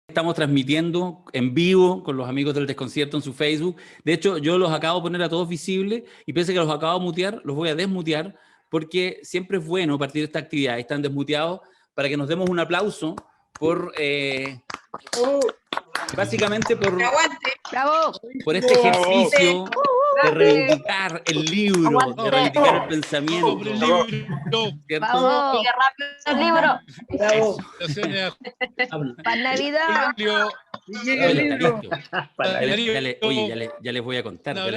Estamos transmitiendo en vivo con los amigos del Desconcierto en su Facebook. De hecho, yo los acabo de poner a todos visibles y pese a que los acabo de mutear, los voy a desmutear porque siempre es bueno partir de esta actividad. Están desmuteados para que nos demos un aplauso por, básicamente por este ejercicio de reivindicar el libro, de reivindicar el pensamiento. ¿Cierto? ¡Vamos! ¡El libro! ¡Bravo! Para Navidad. Oye, ya les voy a contar, ya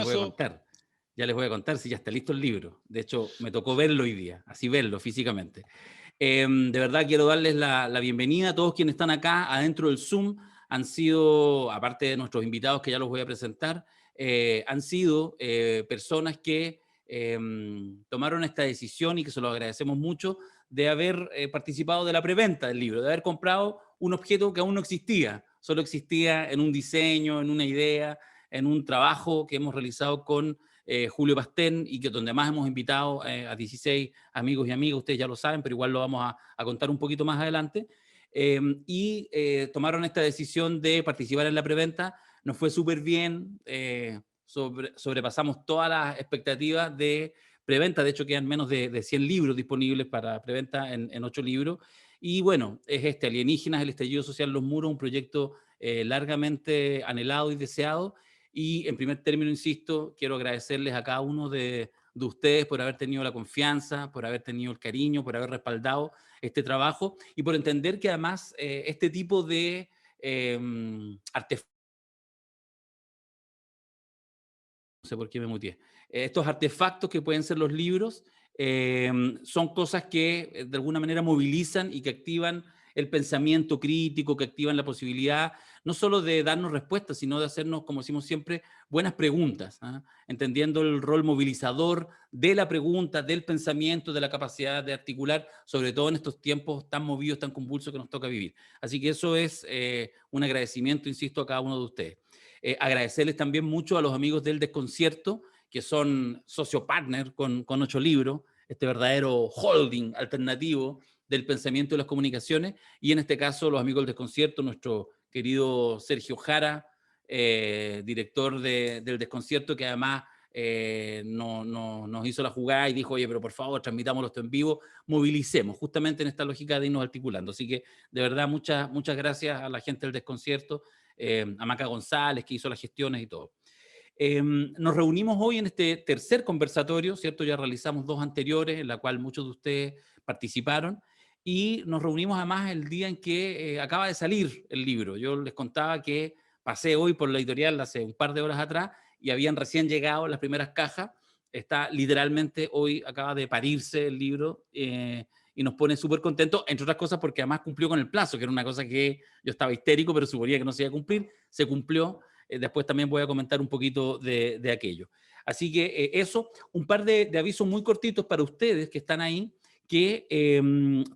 les voy a contar si ya está listo el libro. De hecho, me tocó verlo hoy día, así verlo físicamente. De verdad quiero darles la bienvenida a todos quienes están acá adentro del Zoom. Han sido, aparte de nuestros invitados que ya los voy a presentar, han sido personas que tomaron esta decisión y que se lo agradecemos mucho de haber participado de la preventa del libro, de haber comprado un objeto que aún no existía, solo existía en un diseño, en una idea, en un trabajo que hemos realizado con Julio Pastén y que donde más hemos invitado a 16 amigos y amigas, ustedes ya lo saben, pero igual lo vamos a contar un poquito más adelante, tomaron esta decisión de participar en la preventa. Nos fue súper bien, sobrepasamos todas las expectativas de preventa. De hecho, quedan menos de 100 libros disponibles para preventa en 8 libros. Y bueno, es Alienígenas, el estallido social, los muros, un proyecto largamente anhelado y deseado. Y en primer término, insisto, quiero agradecerles a cada uno de ustedes por haber tenido la confianza, por haber tenido el cariño, por haber respaldado este trabajo y por entender que además este tipo de artefactos, no sé por qué me muteé, estos artefactos que pueden ser los libros, son cosas que de alguna manera movilizan y que activan el pensamiento crítico, que activan la posibilidad no solo de darnos respuestas, sino de hacernos, como decimos siempre, buenas preguntas, ¿eh? Entendiendo el rol movilizador de la pregunta, del pensamiento, de la capacidad de articular, sobre todo en estos tiempos tan movidos, tan convulsos que nos toca vivir. Así que eso es un agradecimiento, insisto, a cada uno de ustedes. Agradecerles también mucho a los amigos del Desconcierto, que son socio partner con 8 libros, este verdadero holding alternativo del pensamiento y las comunicaciones, y en este caso los amigos del Desconcierto, nuestro querido Sergio Jara, director del Desconcierto, que además nos hizo la jugada y dijo, oye, pero por favor, transmitámoslo esto en vivo, movilicemos, justamente en esta lógica de irnos articulando. Así que, de verdad, muchas gracias a la gente del Desconcierto, a Maca González, que hizo las gestiones y todo. Nos reunimos hoy en este tercer conversatorio, ¿cierto? Ya realizamos 2 anteriores, en la cual muchos de ustedes participaron, y nos reunimos además el día en que acaba de salir el libro. Yo les contaba que pasé hoy por la editorial hace un par de horas atrás y habían recién llegado las primeras cajas. Está literalmente hoy, acaba de parirse el libro, y nos pone súper contentos, entre otras cosas porque además cumplió con el plazo, que era una cosa que yo estaba histérico, pero suponía que no se iba a cumplir, se cumplió. Después también voy a comentar un poquito de aquello. Así que eso, un par de avisos muy cortitos para ustedes que están ahí, que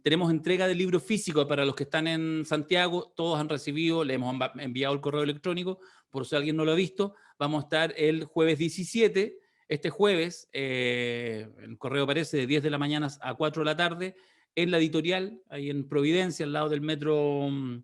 tenemos entrega del libro físico para los que están en Santiago, todos han recibido, le hemos enviado el correo electrónico, por si alguien no lo ha visto, vamos a estar el jueves 17, este jueves, el correo aparece de 10 de la mañana a 4 de la tarde, en la editorial, ahí en Providencia, al lado del metro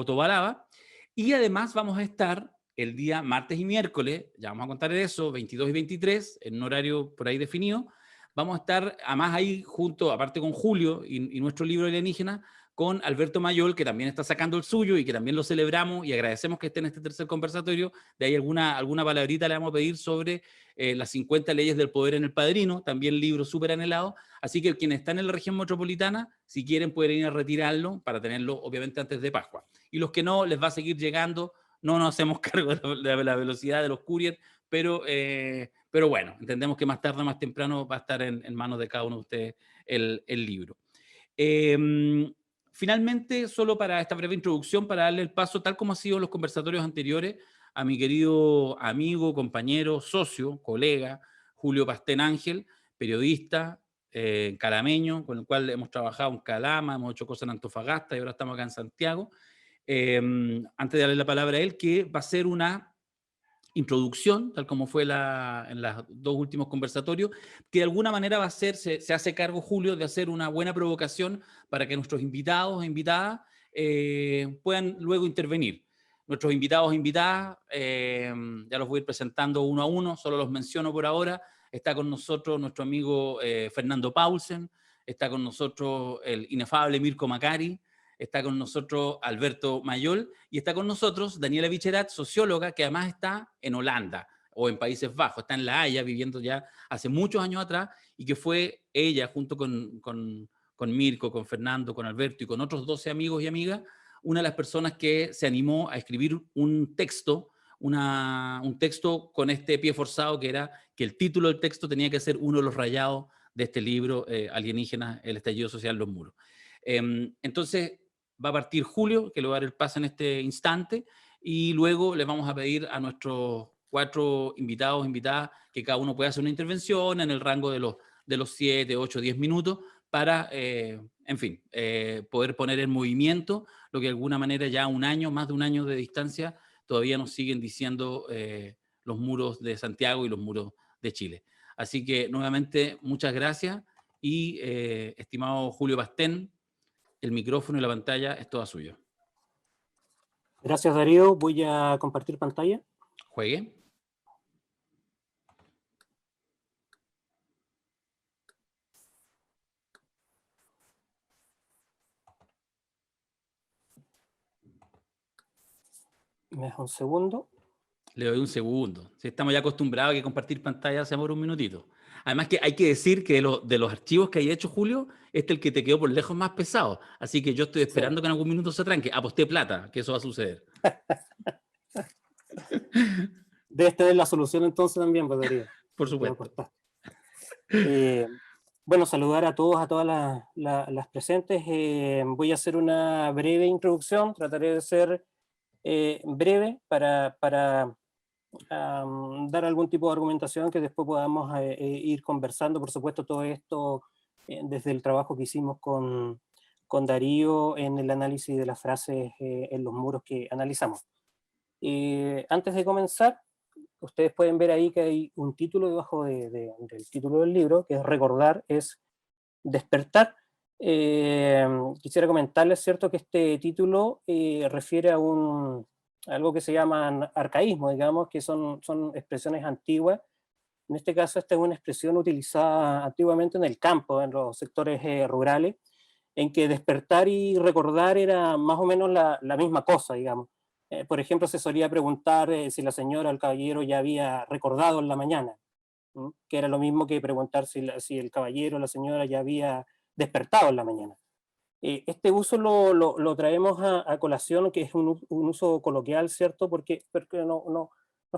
Tobalaba. Y además vamos a estar el día martes y miércoles, ya vamos a contar de eso, 22 y 23, en un horario por ahí definido. Vamos a estar, además ahí junto, aparte con Julio y nuestro libro Alienígena, con Alberto Mayol, que también está sacando el suyo y que también lo celebramos y agradecemos que esté en este tercer conversatorio. De ahí alguna palabrita le vamos a pedir sobre las 50 leyes del poder en El Padrino, también libro súper anhelado. Así que quienes están en la región metropolitana, si quieren pueden ir a retirarlo para tenerlo obviamente antes de Pascua. Y los que no, les va a seguir llegando. No nos hacemos cargo de la velocidad de los couriers, pero bueno, entendemos que más tarde o más temprano va a estar en manos de cada uno de ustedes el libro. Finalmente, solo para esta breve introducción, para darle el paso, tal como ha sido los conversatorios anteriores, a mi querido amigo, compañero, socio, colega, Julio Pastén Ángel, periodista, calameño, con el cual hemos trabajado en Calama, hemos hecho cosas en Antofagasta y ahora estamos acá en Santiago. Antes de darle la palabra a él, que va a ser una introducción, tal como fue en los 2 últimos conversatorios, que de alguna manera va a ser, se hace cargo Julio de hacer una buena provocación para que nuestros invitados e invitadas puedan luego intervenir. Nuestros invitados e invitadas, ya los voy a ir presentando uno a uno, solo los menciono por ahora. Está con nosotros nuestro amigo Fernando Paulsen, está con nosotros el inefable Mirko Macari, está con nosotros Alberto Mayol y está con nosotros Daniela Vicherat, socióloga, que además está en Holanda o en Países Bajos, está en La Haya viviendo ya hace muchos años atrás y que fue ella junto con Mirko, con Fernando, con Alberto y con otros 12 amigos y amigas, una de las personas que se animó a escribir un texto, un texto con este pie forzado que era que el título del texto tenía que ser uno de los rayados de este libro, Alienígenas, el estallido social, los muros. Entonces va a partir Julio, que le va a dar el pase en este instante, y luego le vamos a pedir a nuestros 4 invitados, invitadas, que cada uno pueda hacer una intervención en el rango de los 7, 8, 10 minutos, para, en fin, poder poner en movimiento lo que de alguna manera ya un año, más de un año de distancia, todavía nos siguen diciendo los muros de Santiago y los muros de Chile. Así que, nuevamente, muchas gracias y, estimado Julio Pastén, el micrófono y la pantalla es toda suya. Gracias, Darío. Voy a compartir pantalla. Juegue. Me deja un segundo. Le doy un segundo. Si estamos ya acostumbrados a que compartir pantalla se demora un minutito. Además que hay que decir que de los archivos que hay hecho, Julio, este es el que te quedó por lejos más pesado. Así que yo estoy esperando que en algún minuto se tranque. Aposté plata, que eso va a suceder. Debes tener la solución entonces también, pues, Darío. Por supuesto. Bueno, saludar a todos, a todas las presentes. Voy a hacer una breve introducción. Trataré de ser breve para dar algún tipo de argumentación que después podamos ir conversando. Por supuesto, todo esto desde el trabajo que hicimos con Darío en el análisis de las frases en los muros que analizamos. Antes de comenzar, ustedes pueden ver ahí que hay un título debajo del título del libro, que es Recordar es despertar. Quisiera comentarles, ¿cierto?, que este título refiere a algo que se llama arcaísmo, digamos, que son expresiones antiguas. En este caso, esta es una expresión utilizada antiguamente en el campo, en los sectores rurales, en que despertar y recordar era más o menos la misma cosa, digamos. Por ejemplo, se solía preguntar si la señora o el caballero ya había recordado en la mañana, ¿no?, que era lo mismo que preguntar si el caballero o la señora ya había despertado en la mañana. Este uso lo traemos a colación, que es un uso coloquial, ¿cierto? Porque nos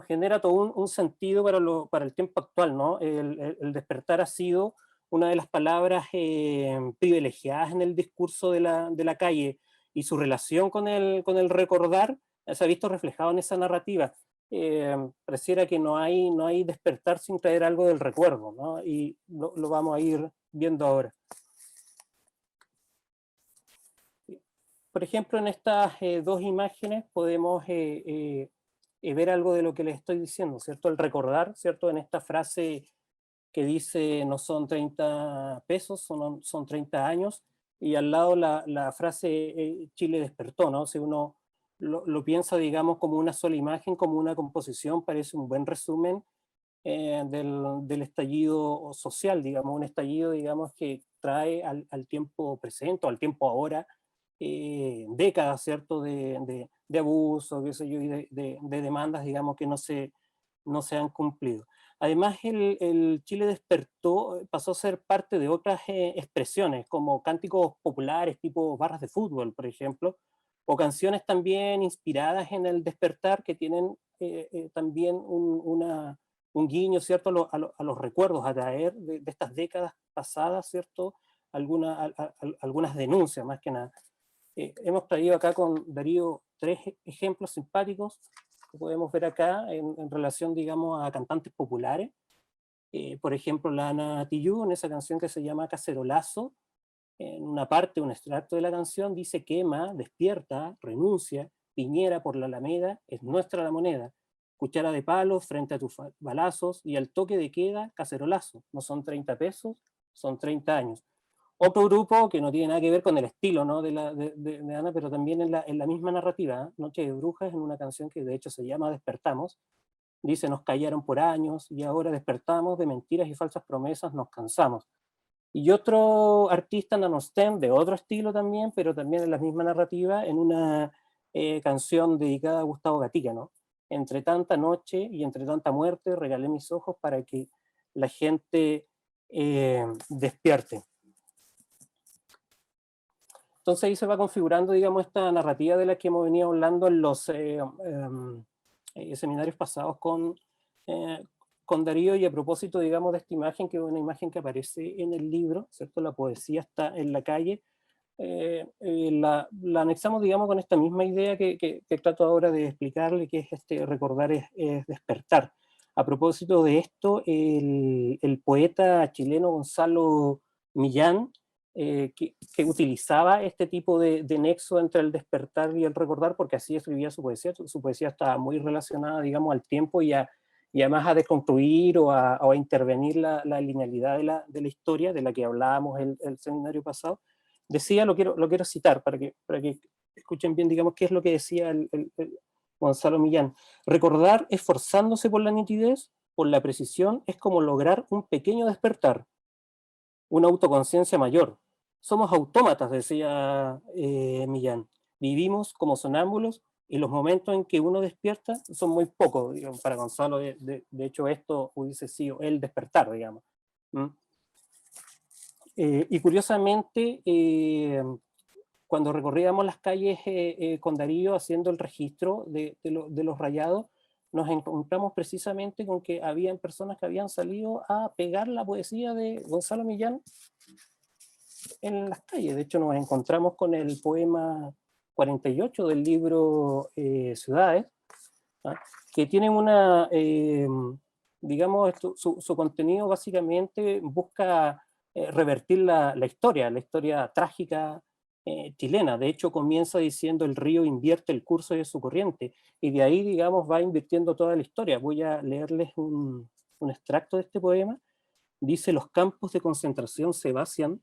genera todo un sentido para el tiempo actual, ¿no? El despertar ha sido una de las palabras privilegiadas en el discurso de la calle, y su relación con el recordar se ha visto reflejado en esa narrativa. Pareciera que no hay despertar sin traer algo del recuerdo, ¿no? Y lo vamos a ir viendo ahora. Por ejemplo, en estas dos imágenes podemos ver algo de lo que les estoy diciendo, ¿cierto? El recordar, ¿cierto? En esta frase que dice no son 30 pesos, son 30 años, y al lado la frase Chile despertó, ¿no? Si uno lo piensa, digamos, como una sola imagen, como una composición, parece un buen resumen del estallido social, digamos, un estallido, digamos, que trae al tiempo presente, o al tiempo ahora, décadas, ¿cierto?, de abuso, qué sé yo, y de demandas, digamos, que no se han cumplido. Además, el Chile despertó pasó a ser parte de otras expresiones, como cánticos populares, tipo barras de fútbol, por ejemplo, o canciones también inspiradas en el despertar, que tienen también un guiño, ¿cierto?, a los recuerdos, a traer de estas décadas pasadas, ¿cierto?, algunas denuncias, más que nada. Hemos traído acá con Darío 3 ejemplos simpáticos que podemos ver acá en relación, digamos, a cantantes populares. Por ejemplo, la Ana Tijoux, en esa canción que se llama Cacerolazo, en una parte, un extracto de la canción, dice: quema, despierta, renuncia, Piñera por la Alameda, es nuestra la moneda, cuchara de palo frente a tus balazos, y al toque de queda, cacerolazo, no son 30 pesos, son 30 años. Otro grupo que no tiene nada que ver con el estilo, ¿no?, de Ana, pero también en la misma narrativa, ¿eh? Noche de Brujas, en una canción que de hecho se llama Despertamos, dice: nos callaron por años y ahora despertamos, de mentiras y falsas promesas nos cansamos. Y otro artista, Nanostem, de otro estilo también, pero también en la misma narrativa, en una canción dedicada a Gustavo Gatica, ¿no? Entre tanta noche y entre tanta muerte, regalé mis ojos para que la gente despierte. Entonces ahí se va configurando, digamos, esta narrativa de la que hemos venido hablando en los seminarios pasados con Darío, y a propósito, digamos, de esta imagen, que es una imagen que aparece en el libro, ¿cierto? La poesía está en la calle. La anexamos, digamos, con esta misma idea que trato ahora de explicarle, que es recordar es despertar. A propósito de esto, el poeta chileno Gonzalo Millán, que utilizaba este tipo de nexo entre el despertar y el recordar, porque así escribía su poesía estaba muy relacionada, digamos, al tiempo y además a desconstruir o a intervenir la linealidad de la historia, de la que hablábamos el seminario pasado. Decía, lo quiero citar para que escuchen bien, digamos, qué es lo que decía el Gonzalo Millán: recordar esforzándose por la nitidez, por la precisión, es como lograr un pequeño despertar, una autoconciencia mayor. Somos autómatas, decía Millán. Vivimos como sonámbulos y los momentos en que uno despierta son muy pocos, digamos, para Gonzalo. De hecho, esto hubiese sido el despertar, digamos. Y curiosamente, cuando recorríamos las calles con Darío haciendo el registro de los rayados, nos encontramos precisamente con que habían personas que habían salido a pegar la poesía de Gonzalo Millán en las calles. De hecho, nos encontramos con el poema 48 del libro Ciudades, ¿ah?, que tiene una, digamos, su contenido básicamente busca revertir la historia trágica chilena. De hecho, comienza diciendo: el río invierte el curso de su corriente, y de ahí, digamos, va invirtiendo toda la historia. Voy a leerles un extracto de este poema. Dice: los campos de concentración se vacian,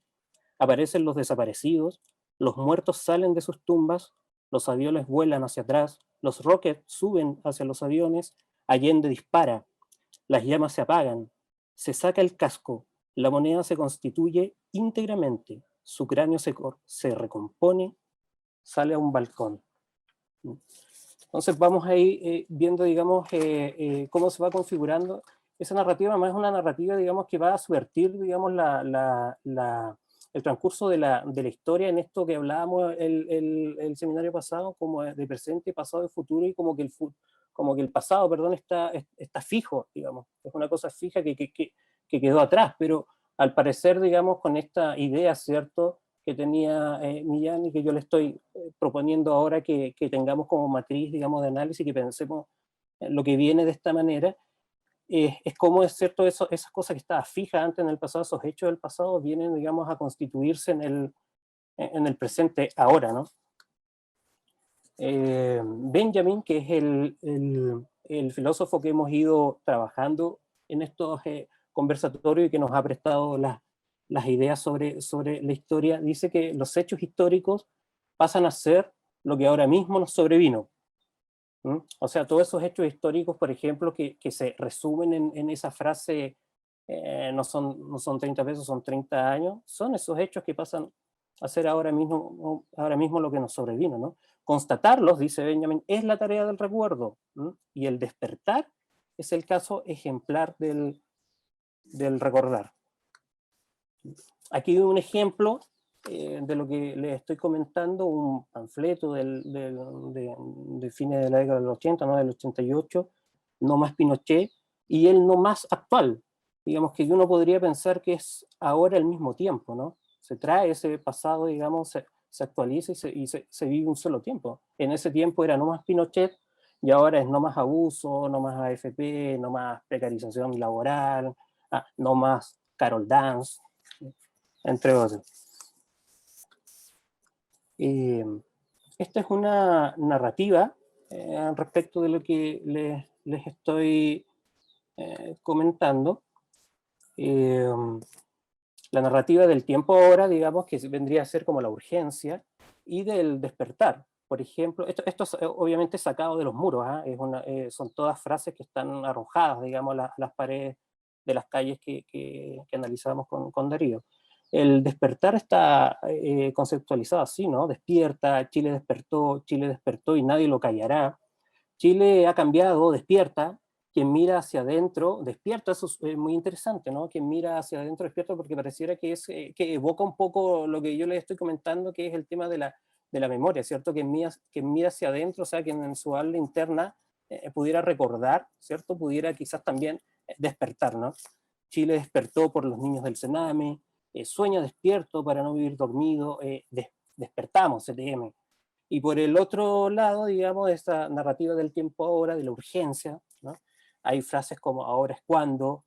aparecen los desaparecidos, los muertos salen de sus tumbas, los aviones vuelan hacia atrás, los rockets suben hacia los aviones, Allende dispara, las llamas se apagan, se saca el casco, la moneda se constituye íntegramente, su cráneo se recompone, sale a un balcón. Entonces vamos ahí viendo, digamos, cómo se va configurando esa narrativa. Además es una narrativa, digamos, que va a subvertir, digamos, el transcurso de la historia, en esto que hablábamos el seminario pasado, como de presente, pasado y futuro, y como que el pasado, perdón, está fijo, digamos. Es una cosa fija que quedó atrás, pero al parecer, digamos, con esta idea, ¿cierto?, que tenía Millán, y que yo le estoy proponiendo ahora que tengamos como matriz, digamos, de análisis, que pensemos en lo que viene de esta manera, es como es cierto, esas cosas que estaban fijas antes en el pasado, esos hechos del pasado, vienen, digamos, a constituirse en el presente ahora, ¿no? Benjamin, que es el filósofo que hemos ido trabajando en estos conversatorios y que nos ha prestado las ideas sobre la historia, dice que los hechos históricos pasan a ser lo que ahora mismo nos sobrevino. O sea, todos esos hechos históricos, por ejemplo, que se resumen en esa frase, no son 30 pesos, son 30 años, son esos hechos que pasan a ser ahora mismo lo que nos sobrevino, ¿no? Constatarlos, dice Benjamin, es la tarea del recuerdo, y el despertar es el caso ejemplar del recordar. Aquí un ejemplo de lo que les estoy comentando, un panfleto de fines de la década del 80, ¿no?, del 88, No más Pinochet, y el no más actual, digamos, que uno podría pensar que es ahora al mismo tiempo, ¿no? Se trae ese pasado, digamos, se actualiza y se vive un solo tiempo. En ese tiempo era no más Pinochet, y ahora es no más abuso, no más AFP, no más precarización laboral, no más Carol Dance, entre otros. Esta es una narrativa respecto de lo que les estoy comentando. La narrativa del tiempo ahora, digamos, que vendría a ser como la urgencia, y del despertar. Por ejemplo, esto es obviamente sacado de los muros, ¿ah? Son todas frases que están arrojadas, digamos, a las paredes de las calles que analizamos con Darío. El despertar está conceptualizado así, ¿no? Despierta, Chile despertó y nadie lo callará. Chile ha cambiado, despierta, quien mira hacia adentro, despierta, eso es muy interesante, ¿no? Quien mira hacia adentro despierta, porque pareciera que evoca un poco lo que yo les estoy comentando, que es el tema de la memoria, ¿cierto? Quien mira hacia adentro, o sea, quien en su alma interna pudiera recordar, ¿cierto? Pudiera quizás también despertar, ¿no? Chile despertó por los niños del Sename, sueña despierto para no vivir dormido, despertamos, CTM. Y por el otro lado, digamos, esta narrativa del tiempo ahora, de la urgencia, ¿no? Hay frases como ahora es cuando,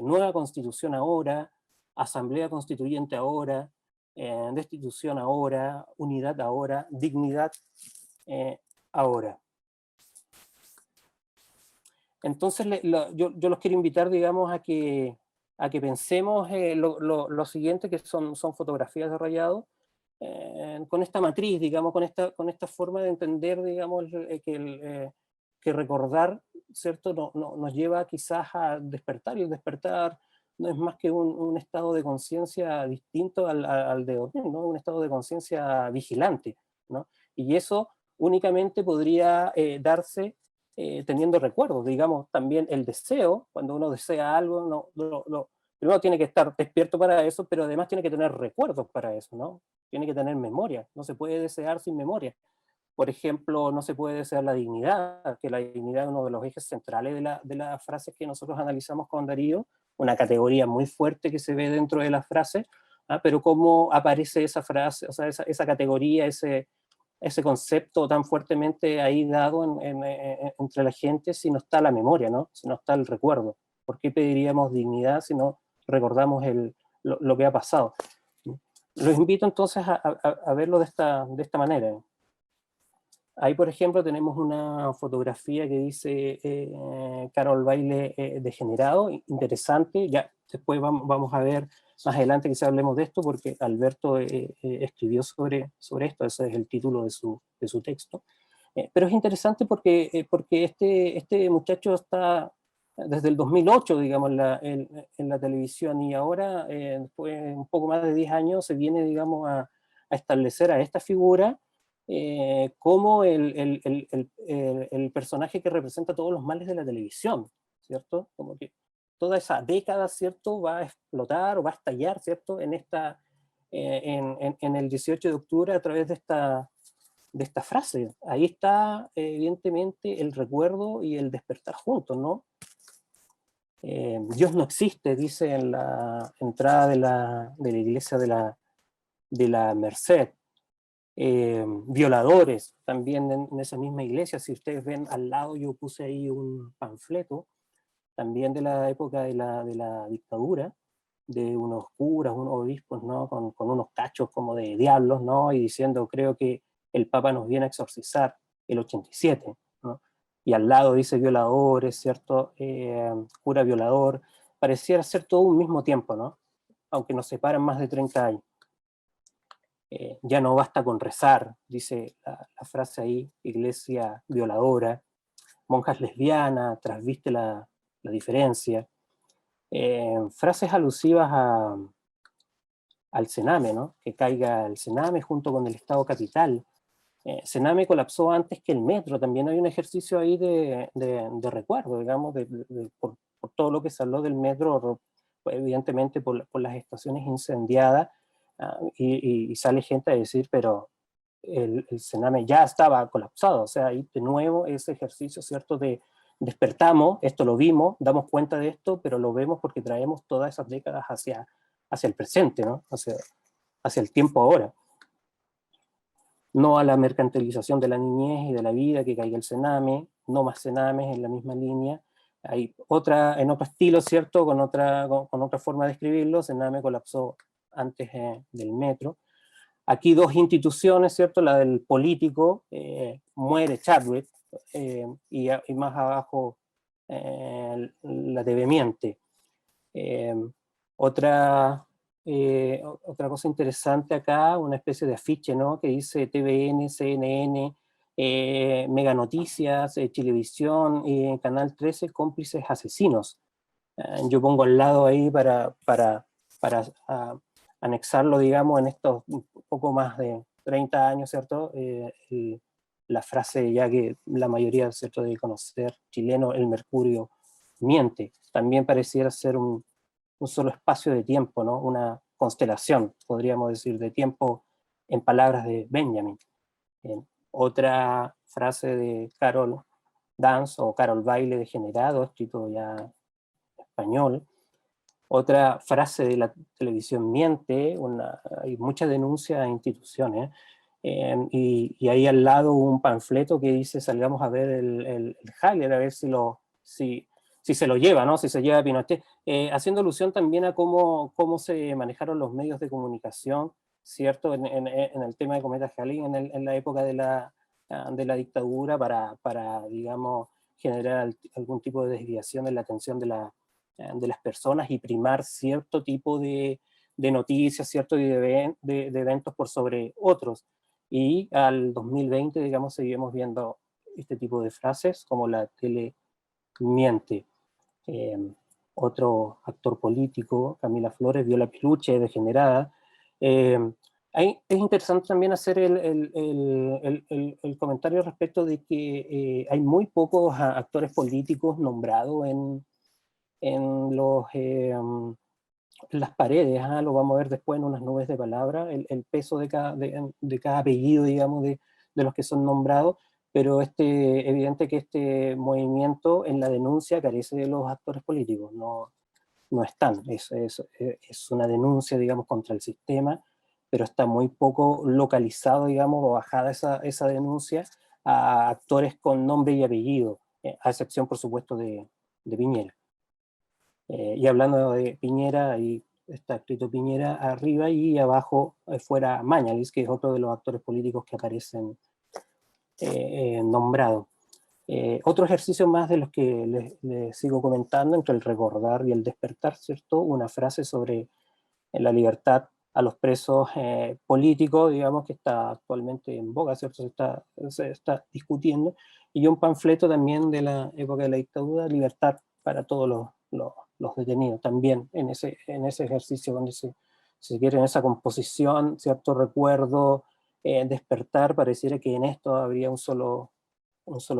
nueva constitución ahora, asamblea constituyente ahora, destitución ahora, unidad ahora, dignidad ahora. Entonces yo los quiero invitar, digamos, a que pensemos lo siguiente, que son fotografías de Rayado, con esta matriz, digamos, con esta forma de entender, digamos, que recordar, ¿cierto? Nos lleva quizás a despertar, y el despertar no es más que un estado de conciencia distinto al de dormir, ¿no? Un estado de conciencia vigilante, ¿no? Y eso únicamente podría darse teniendo recuerdos, digamos, también el deseo, cuando uno desea algo, primero tiene que estar despierto para eso, pero además tiene que tener recuerdos para eso, ¿no? Tiene que tener memoria, no se puede desear sin memoria. Por ejemplo, no se puede desear la dignidad, que la dignidad es uno de los ejes centrales de las frases que nosotros analizamos con Darío, una categoría muy fuerte que se ve dentro de las frases, pero cómo aparece esa frase, o sea, esa categoría, ese concepto tan fuertemente ahí dado entre la gente si no está la memoria, ¿no? Si no está el recuerdo. ¿Por qué pediríamos dignidad si no recordamos lo que ha pasado? Los invito entonces a verlo de esta manera. Ahí, por ejemplo, tenemos una fotografía que dice Carol Baile degenerado, interesante. Ya después vamos a ver más adelante que hablemos de esto, porque Alberto escribió sobre esto, ese es el título de su texto. Pero es interesante porque este muchacho está desde el 2008, digamos, en la televisión, y ahora, después de un poco más de 10 años, se viene, digamos, a establecer a esta figura como el personaje que representa todos los males de la televisión, ¿cierto? Como que toda esa década, ¿cierto?, va a explotar o va a estallar, ¿cierto?, en el 18 de octubre a través de esta frase. Ahí está, evidentemente, el recuerdo y el despertar juntos, ¿no? Dios no existe, dice en la entrada de la iglesia de la Merced. Violadores, también en esa misma iglesia. Si ustedes ven al lado, yo puse ahí un panfleto, también de la época de la dictadura, de unos curas, unos obispos, ¿no? Con unos cachos como de diablos, ¿no? Y diciendo, creo que el Papa nos viene a exorcizar el 87, ¿no? Y al lado dice violadores, ¿cierto? Cura violador. Pareciera ser todo un mismo tiempo, ¿no? Aunque nos separan más de 30 años. Ya no basta con rezar, dice la frase ahí, iglesia violadora, monjas lesbianas, trasviste la diferencia. Frases alusivas al Sename, ¿no? Que caiga el Sename junto con el Estado capital. Sename colapsó antes que el metro, también hay un ejercicio ahí de recuerdo, digamos, por todo lo que se habló del metro, evidentemente por las estaciones incendiadas, y sale gente a decir, pero el Sename ya estaba colapsado, o sea, ahí de nuevo ese ejercicio, ¿cierto?, de despertamos, esto lo vimos, damos cuenta de esto, pero lo vemos porque traemos todas esas décadas hacia el presente, ¿no? Hacia el tiempo ahora. No a la mercantilización de la niñez y de la vida, que caiga el Sename, no más Senames en la misma línea. Hay en otro estilo, ¿cierto? Con otra forma de escribirlo, Sename colapsó antes del metro. Aquí dos instituciones, ¿cierto? La del político, muere Chadwick, y más abajo la TV miente. Otra otra cosa interesante acá, una especie de afiche, ¿no? Que dice TVN, CNN, Mega Noticias, Chilevisión, Canal 13, cómplices asesinos. Yo pongo al lado ahí para anexarlo, digamos, en estos un poco más de 30 años, ¿cierto? La frase ya que la mayoría, ¿cierto?, de conocer chileno, el mercurio miente. También pareciera ser un solo espacio de tiempo, ¿no? Una constelación, podríamos decir, de tiempo en palabras de Benjamin. Otra frase de Carol Dance o Carol Baile Degenerado, escrito ya en español. Otra frase de la televisión miente, hay mucha denuncia a instituciones, y ahí al lado un panfleto que dice salgamos a ver el Haller, a ver si se lo lleva, ¿no? Si se lleva a Pinochet, haciendo alusión también a cómo se manejaron los medios de comunicación, ¿cierto? En el tema de Cometa Halley, en la época de la dictadura, para digamos, generar algún tipo de desviación en la atención de las personas y primar cierto tipo de noticias, cierto, y de eventos por sobre otros. Y al 2020, digamos, seguimos viendo este tipo de frases como la tele miente. Otro actor político, Camila Flores, vio la peluche degenerada. Es interesante también hacer el comentario respecto de que hay muy pocos actores políticos nombrados en las paredes, lo vamos a ver después en unas nubes de palabras, el peso de cada apellido, digamos, de los que son nombrados, pero evidente que este movimiento en la denuncia carece de los actores políticos, no están, es una denuncia, digamos, contra el sistema, pero está muy poco localizado, digamos, o bajada esa denuncia a actores con nombre y apellido, a excepción, por supuesto, de Piñera. Y hablando de Piñera, ahí está escrito Piñera arriba y abajo fuera Mañalich, que es otro de los actores políticos que aparecen nombrados. Otro ejercicio más de los que les sigo comentando, entre el recordar y el despertar, ¿cierto? Una frase sobre la libertad a los presos políticos, digamos, que está actualmente en boga, ¿cierto? Se está discutiendo, y un panfleto también de la época de la dictadura, libertad para todos los detenidos, también en ese ejercicio donde se quiere en esa composición, cierto recuerdo, despertar, pareciera que en esto habría un solo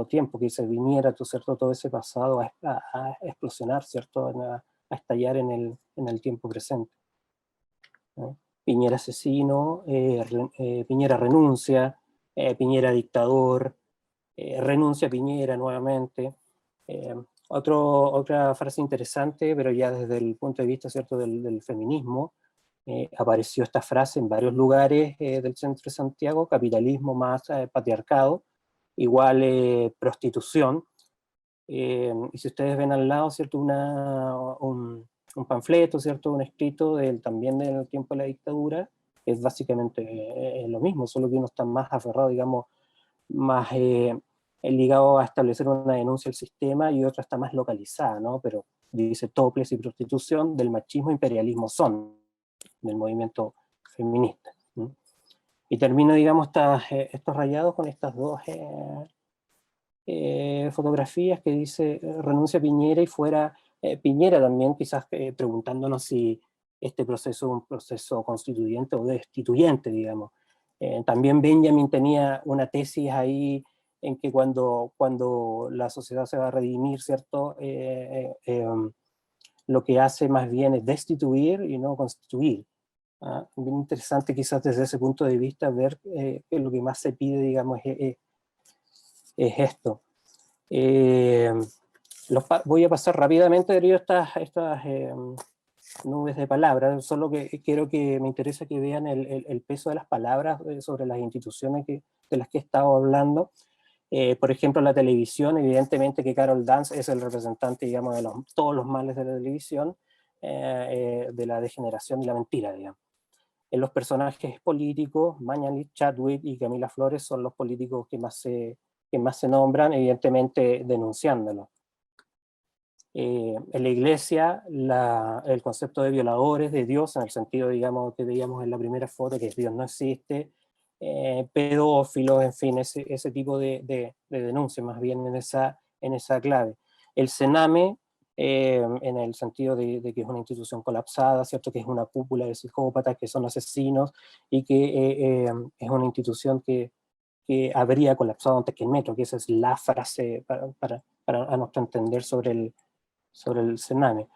tiempo, que se viniera ¿cierto? Todo ese pasado a explosionar, ¿cierto? A estallar en el tiempo presente. ¿No? Piñera asesino, Piñera renuncia, Piñera dictador, renuncia Piñera nuevamente. Otra frase interesante, pero ya desde el punto de vista, ¿cierto?, del feminismo, apareció esta frase en varios lugares del centro de Santiago: capitalismo más patriarcado, igual prostitución. Y si ustedes ven al lado, ¿cierto?, un panfleto, ¿cierto?, un escrito también del tiempo de la dictadura, es básicamente lo mismo, solo que uno está más aferrado, digamos, más ligado a establecer una denuncia al sistema, y otra está más localizada, ¿no? Pero dice toples y prostitución, del machismo, imperialismo son, del movimiento feminista. ¿No? Y termino, digamos, estos rayados con estas dos fotografías que dice renuncia Piñera y fuera Piñera también, quizás preguntándonos si este proceso es un proceso constituyente o destituyente, digamos. También Benjamin tenía una tesis ahí en que cuando la sociedad se va a redimir, ¿cierto? Lo que hace más bien es destituir y no constituir. Bien interesante quizás desde ese punto de vista ver que lo que más se pide, digamos, es esto. Voy a pasar rápidamente debido a estas nubes de palabras, solo que quiero que me interesa que vean el peso de las palabras sobre las instituciones de las que he estado hablando. Por ejemplo, la televisión, evidentemente que Carol Dance es el representante, digamos, de todos los males de la televisión, de la degeneración y la mentira, digamos. En los personajes políticos, Mañalich, Chadwick y Camila Flores son los políticos que más se nombran, evidentemente denunciándolo. En la iglesia, el concepto de violadores, de Dios, en el sentido, digamos, que veíamos en la primera foto, que Dios no existe, pedófilos, en fin, ese tipo de denuncias, más bien en esa clave. El Sename, en el sentido de que es una institución colapsada, ¿cierto? Que es una cúpula de psicópatas, que son asesinos, y que es una institución que habría colapsado antes que el metro, que esa es la frase a nuestro entender sobre el Sename.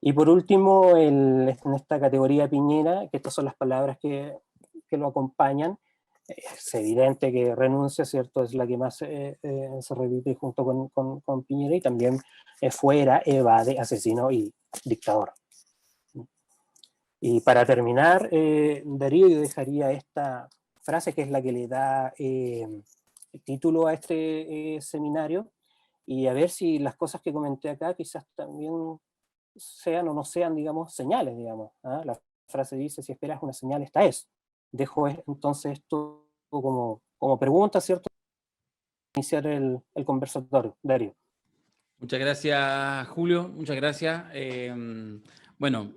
Y por último, en esta categoría Piñera, que estas son las palabras que lo acompañan, es evidente que renuncia, ¿cierto? Es la que más se repite junto con Piñera, y también fuera, evade, asesino y dictador. Y para terminar, Darío, yo dejaría esta frase que es la que le da título a este seminario, y a ver si las cosas que comenté acá quizás también sean o no sean, digamos, señales, digamos. ¿Ah? La frase dice, si esperas una señal, esta es. Dejo entonces esto como pregunta, ¿cierto? Iniciar el conversatorio, Darío. Muchas gracias, Julio. Muchas gracias. Bueno,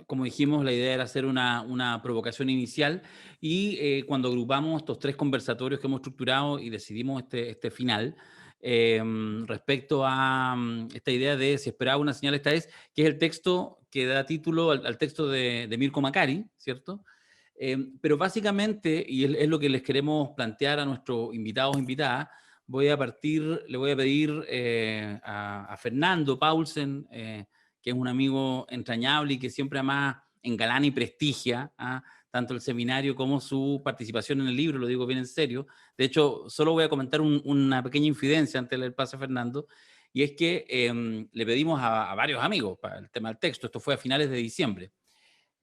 como dijimos, la idea era hacer una provocación inicial y cuando agrupamos estos 3 conversatorios que hemos estructurado y decidimos este final, respecto a esta idea de si esperaba una señal esta es, que es el texto que da título al texto de Mirko Macari, ¿cierto? Pero básicamente, y es lo que les queremos plantear a nuestros invitados e invitadas, le voy a pedir a Fernando Paulsen, que es un amigo entrañable y que siempre además engalana y prestigia tanto el seminario como su participación en el libro, lo digo bien en serio. De hecho, solo voy a comentar una pequeña infidencia antes del pase a Fernando, y es que le pedimos a varios amigos para el tema del texto, esto fue a finales de diciembre.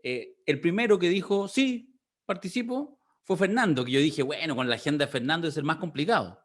El primero que dijo, sí, participo, fue Fernando, que yo dije, bueno, con la agenda de Fernando es el más complicado.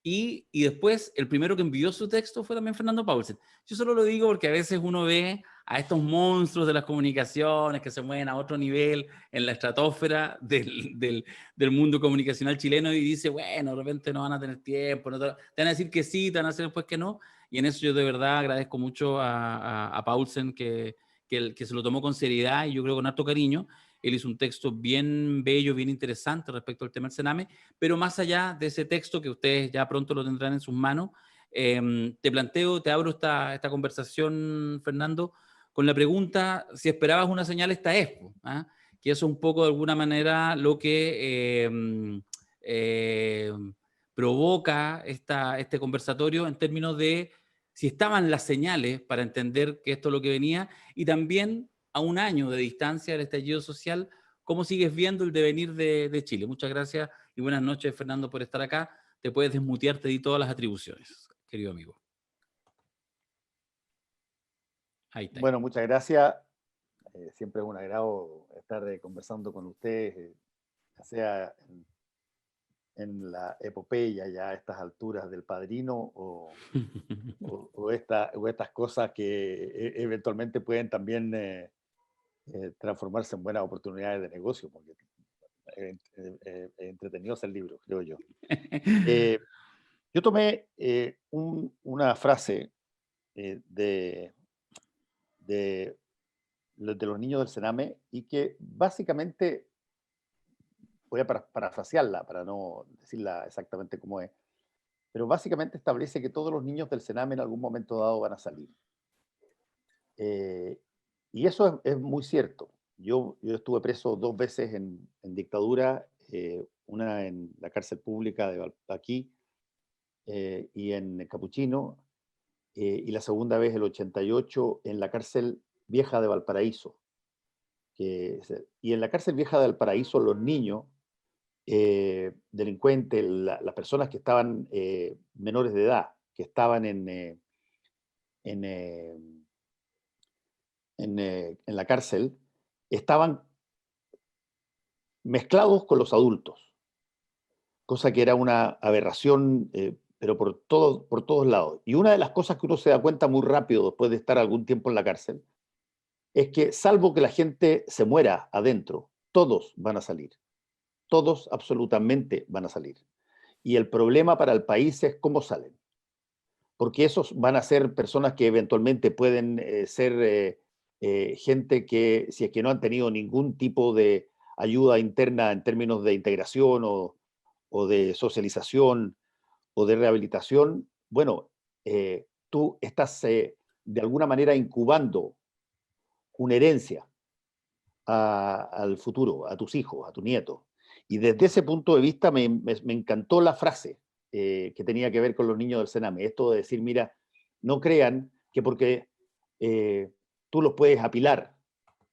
Y después, el primero que envió su texto fue también Fernando Paulsen. Yo solo lo digo porque a veces uno ve a estos monstruos de las comunicaciones que se mueven a otro nivel en la estratosfera del mundo comunicacional chileno y dice, bueno, de repente no van a tener tiempo, te van a decir que sí, te van a decir después que no. Y en eso yo de verdad agradezco mucho a Paulsen que se lo tomó con seriedad y yo creo con harto cariño. Él hizo un texto bien bello, bien interesante respecto al tema del Sename, pero más allá de ese texto, que ustedes ya pronto lo tendrán en sus manos, te abro esta conversación, Fernando, con la pregunta, si esperabas una señal esta expo, que eso es un poco de alguna manera lo que provoca este conversatorio en términos de si estaban las señales para entender que esto es lo que venía, y también a un año de distancia del estallido social, ¿cómo sigues viendo el devenir de Chile? Muchas gracias y buenas noches, Fernando, por estar acá. Te puedes desmutear, te di todas las atribuciones, querido amigo. Ahí está. Bueno, muchas gracias. Siempre es un agrado estar conversando con ustedes, ya sea en la epopeya ya a estas alturas del Padrino o estas cosas que eventualmente pueden también transformarse en buenas oportunidades de negocio, porque entretenido es el libro, creo yo. Yo tomé una frase de los niños del Sename y que básicamente, voy a parafrasearla para no decirla exactamente como es, pero básicamente establece que todos los niños del Sename en algún momento dado van a salir. Y eso es muy cierto. Yo estuve preso 2 veces en dictadura, una en la cárcel pública de aquí y en Capuchino, y la segunda vez, el 88, en la cárcel vieja de Valparaíso. Y en la cárcel vieja de Valparaíso los niños delincuentes, las personas que estaban menores de edad, que estaban en la cárcel, estaban mezclados con los adultos, cosa que era una aberración, pero por todos lados. Y una de las cosas que uno se da cuenta muy rápido después de estar algún tiempo en la cárcel, es que salvo que la gente se muera adentro, todos van a salir. Todos absolutamente van a salir. Y el problema para el país es cómo salen. porque esos van a ser personas que eventualmente pueden ser gente que, si es que no han tenido ningún tipo de ayuda interna en términos de integración o de socialización o de rehabilitación, bueno, tú estás de alguna manera incubando una herencia al futuro, a tus hijos, a tus nietos. Y desde ese punto de vista me encantó la frase que tenía que ver con los niños del Sename. Esto de decir, mira, no crean que porque tú los puedes apilar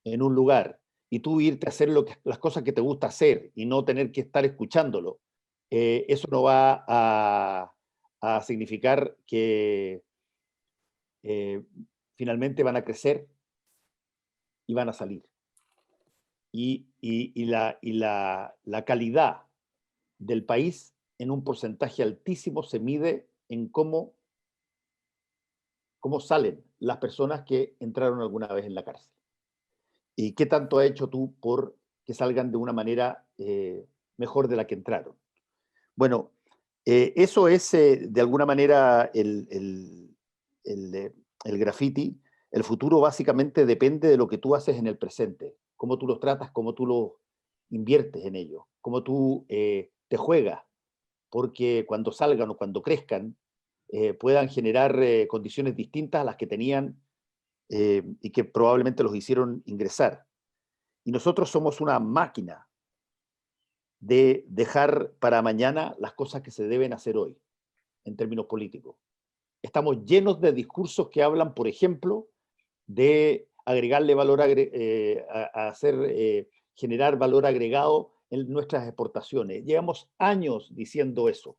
en un lugar y tú irte a hacer las cosas que te gusta hacer y no tener que estar escuchándolo, eso no va a significar que finalmente van a crecer y van a salir. Y la calidad del país en un porcentaje altísimo se mide en cómo salen las personas que entraron alguna vez en la cárcel. ¿Y qué tanto has hecho tú por que salgan de una manera mejor de la que entraron? Bueno, eso es de alguna manera el graffiti. El futuro básicamente depende de lo que tú haces en el presente, cómo tú los tratas, cómo tú los inviertes en ellos, cómo tú te juegas, porque cuando salgan o cuando crezcan puedan generar condiciones distintas a las que tenían y que probablemente los hicieron ingresar. Y nosotros somos una máquina de dejar para mañana las cosas que se deben hacer hoy, en términos políticos. Estamos llenos de discursos que hablan, por ejemplo, de agregarle valor, generar valor agregado en nuestras exportaciones. Llevamos años diciendo eso.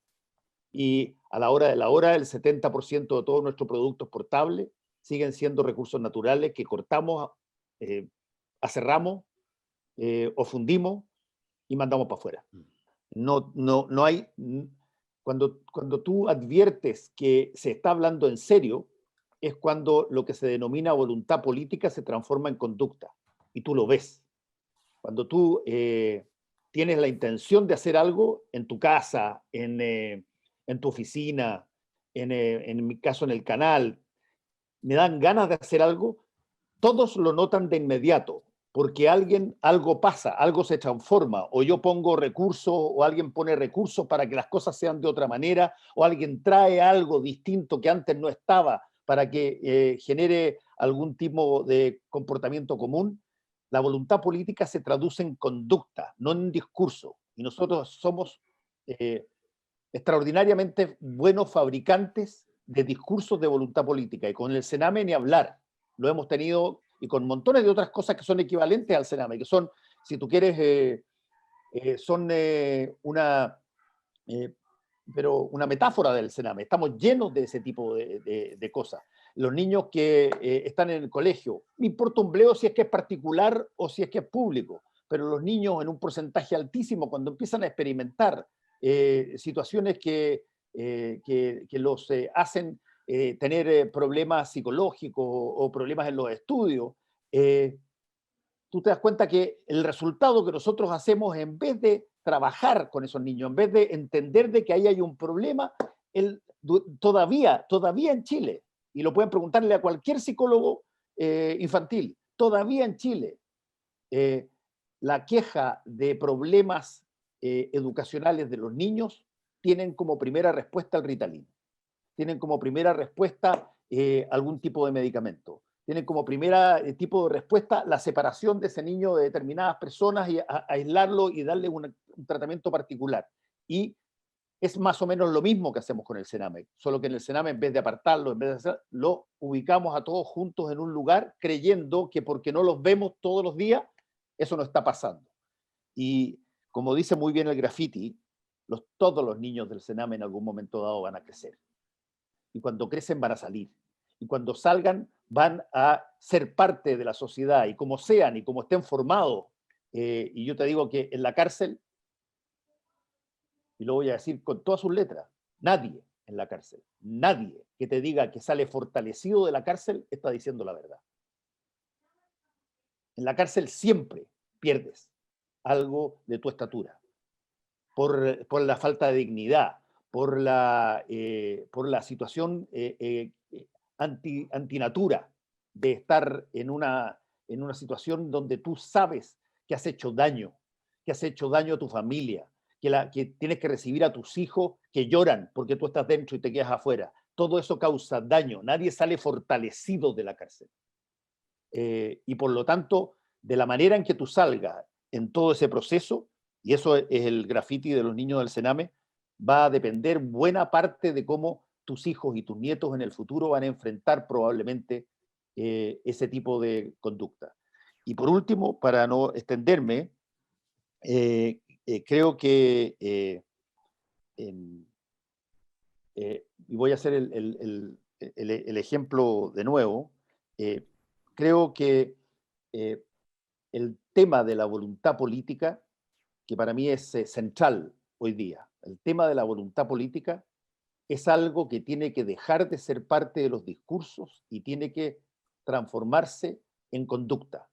Y a la hora de la hora, el 70% de todos nuestros productos exportables siguen siendo recursos naturales que cortamos, aserramos o fundimos y mandamos para afuera. No hay... Cuando tú adviertes que se está hablando en serio, es cuando lo que se denomina voluntad política se transforma en conducta. Y tú lo ves. Cuando tú tienes la intención de hacer algo en tu casa, en tu oficina, en mi caso en el canal, me dan ganas de hacer algo, todos lo notan de inmediato, porque algo pasa, algo se transforma, o yo pongo recursos, o alguien pone recursos para que las cosas sean de otra manera, o alguien trae algo distinto que antes no estaba para que genere algún tipo de comportamiento común. La voluntad política se traduce en conducta, no en discurso, y nosotros somos extraordinariamente buenos fabricantes de discursos de voluntad política, y con el Sename ni hablar, lo hemos tenido, y con montones de otras cosas que son equivalentes al Sename, que son, si tú quieres, son pero una metáfora del Sename. Estamos llenos de ese tipo de cosas. Los niños que están en el colegio, me importa un bledo si es que es particular o si es que es público, pero los niños en un porcentaje altísimo, cuando empiezan a experimentar situaciones que los hacen tener problemas psicológicos o problemas en los estudios, tú te das cuenta que el resultado que nosotros hacemos, en vez de trabajar con esos niños, en vez de entender de que ahí hay un problema, todavía en Chile, y lo pueden preguntarle a cualquier psicólogo infantil, todavía en Chile, la queja de problemas educacionales de los niños tienen como primera respuesta el Ritalin, tienen como primera respuesta algún tipo de medicamento, tienen como primera tipo de respuesta la separación de ese niño de determinadas personas y aislarlo y darle un tratamiento particular. Y es más o menos lo mismo que hacemos con el Sename, solo que en el Sename, en vez de apartarlo, en vez de hacer, lo ubicamos a todos juntos en un lugar, creyendo que porque no los vemos todos los días, eso no está pasando. Y como dice muy bien el graffiti, todos los niños del Sename en algún momento dado van a crecer. Y cuando crecen van a salir. Y cuando salgan van a ser parte de la sociedad. Y como sean y como estén formados, y yo te digo que en la cárcel, y lo voy a decir con todas sus letras, nadie en la cárcel, nadie que te diga que sale fortalecido de la cárcel está diciendo la verdad. En la cárcel siempre pierdes algo de tu estatura, por la falta de dignidad, por la situación antinatura de estar en una situación donde tú sabes que has hecho daño a tu familia, que tienes que recibir a tus hijos que lloran porque tú estás dentro y te quedas afuera. Todo eso causa daño. Nadie sale fortalecido de la cárcel. Y por lo tanto, de la manera en que tú salgas en todo ese proceso, y eso es el graffiti de los niños del Sename, va a depender buena parte de cómo tus hijos y tus nietos en el futuro van a enfrentar probablemente ese tipo de conducta. Y por último, para no extenderme, creo que, y voy a hacer el ejemplo de nuevo, creo que el tema de la voluntad política, que para mí es central hoy día, el tema de la voluntad política es algo que tiene que dejar de ser parte de los discursos y tiene que transformarse en conducta.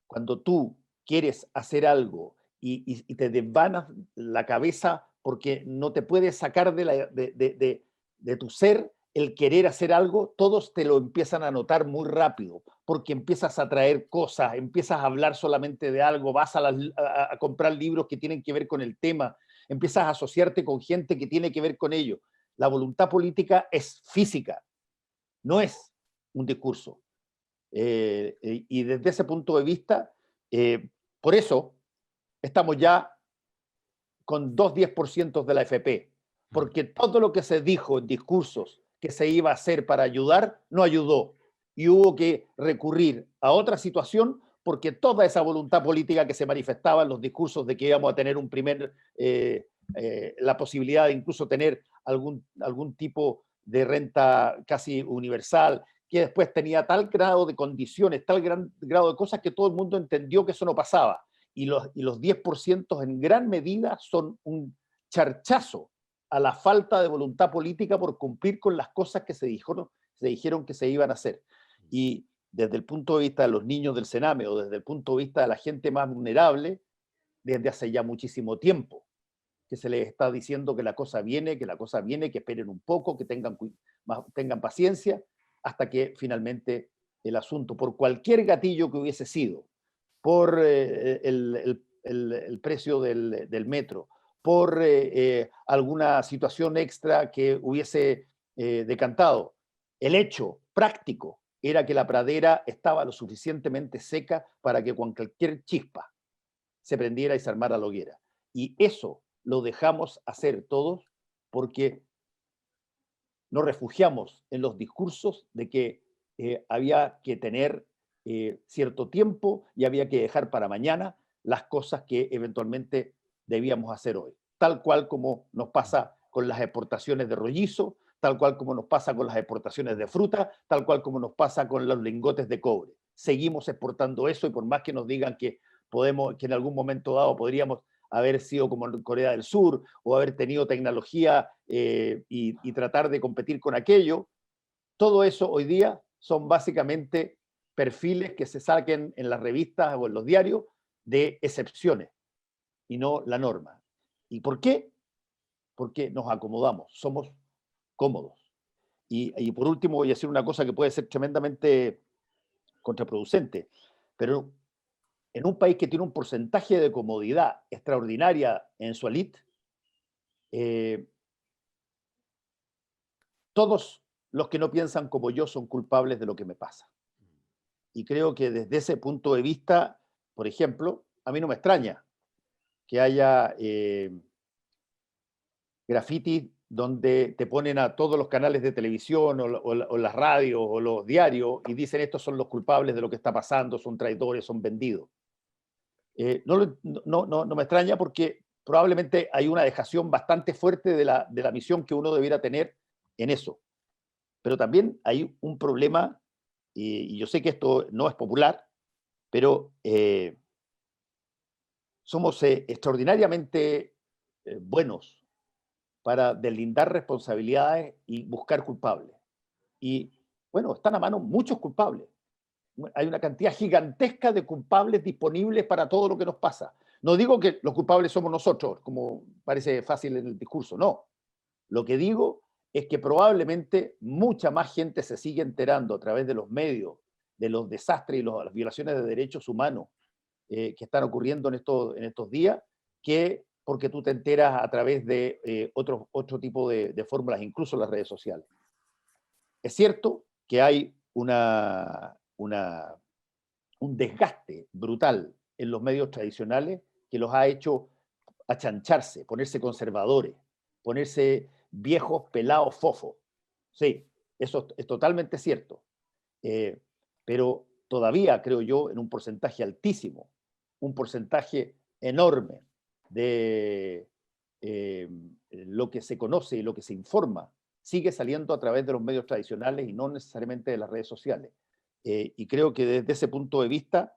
Cuando tú quieres hacer algo y te desvanas la cabeza porque no te puedes sacar de tu ser el querer hacer algo, todos te lo empiezan a notar muy rápido, porque empiezas a traer cosas, empiezas a hablar solamente de algo, vas a comprar libros que tienen que ver con el tema, empiezas a asociarte con gente que tiene que ver con ello. La voluntad política es física, no es un discurso. Y desde ese punto de vista, por eso estamos ya con 2,10% de la AFP, porque todo lo que se dijo en discursos que se iba a hacer para ayudar, no ayudó. Y hubo que recurrir a otra situación porque toda esa voluntad política que se manifestaba en los discursos de que íbamos a tener la posibilidad de incluso tener algún tipo de renta casi universal, que después tenía tal grado de condiciones, tal gran grado de cosas que todo el mundo entendió que eso no pasaba. Y los 10% en gran medida son un charchazo a la falta de voluntad política por cumplir con las cosas que se dijeron que se iban a hacer. Y desde el punto de vista de los niños del Sename o desde el punto de vista de la gente más vulnerable, desde hace ya muchísimo tiempo, que se les está diciendo que la cosa viene, que esperen un poco, que tengan paciencia, hasta que finalmente el asunto, por cualquier gatillo que hubiese sido, por el precio del metro, por alguna situación extra que hubiese decantado, el hecho práctico era que la pradera estaba lo suficientemente seca para que con cualquier chispa se prendiera y se armara la hoguera. Y eso lo dejamos hacer todos porque nos refugiamos en los discursos de que había que tener cierto tiempo y había que dejar para mañana las cosas que eventualmente debíamos hacer hoy. Tal cual como nos pasa con las exportaciones de rollizo, tal cual como nos pasa con las exportaciones de fruta, tal cual como nos pasa con los lingotes de cobre. Seguimos exportando eso y por más que nos digan que en algún momento dado podríamos haber sido como en Corea del Sur o haber tenido tecnología y tratar de competir con aquello, todo eso hoy día son básicamente perfiles que se saquen en las revistas o en los diarios de excepciones y no la norma. ¿Y por qué? Porque nos acomodamos, somos cómodos. Y por último voy a decir una cosa que puede ser tremendamente contraproducente, pero en un país que tiene un porcentaje de comodidad extraordinaria en su élite, todos los que no piensan como yo son culpables de lo que me pasa. Y creo que desde ese punto de vista, por ejemplo, a mí no me extraña que haya grafitis donde te ponen a todos los canales de televisión o las radios o los diarios y dicen estos son los culpables de lo que está pasando, son traidores, son vendidos. No me extraña porque probablemente hay una dejación bastante fuerte de la misión que uno debiera tener en eso. Pero también hay un problema, y yo sé que esto no es popular, pero somos extraordinariamente buenos para deslindar responsabilidades y buscar culpables. Y bueno, están a mano muchos culpables. Hay una cantidad gigantesca de culpables disponibles para todo lo que nos pasa. No digo que los culpables somos nosotros, como parece fácil en el discurso, no. Lo que digo es que probablemente mucha más gente se sigue enterando a través de los medios de los desastres y las violaciones de derechos humanos que están ocurriendo en estos días, que porque tú te enteras a través de otro tipo de fórmulas, incluso en las redes sociales. Es cierto que hay un desgaste brutal en los medios tradicionales que los ha hecho achancharse, ponerse conservadores, ponerse viejos, pelados, fofos. Sí, eso es totalmente cierto. Pero todavía, creo yo, en un porcentaje altísimo, un porcentaje enorme de lo que se conoce y lo que se informa sigue saliendo a través de los medios tradicionales y no necesariamente de las redes sociales. Y creo que desde ese punto de vista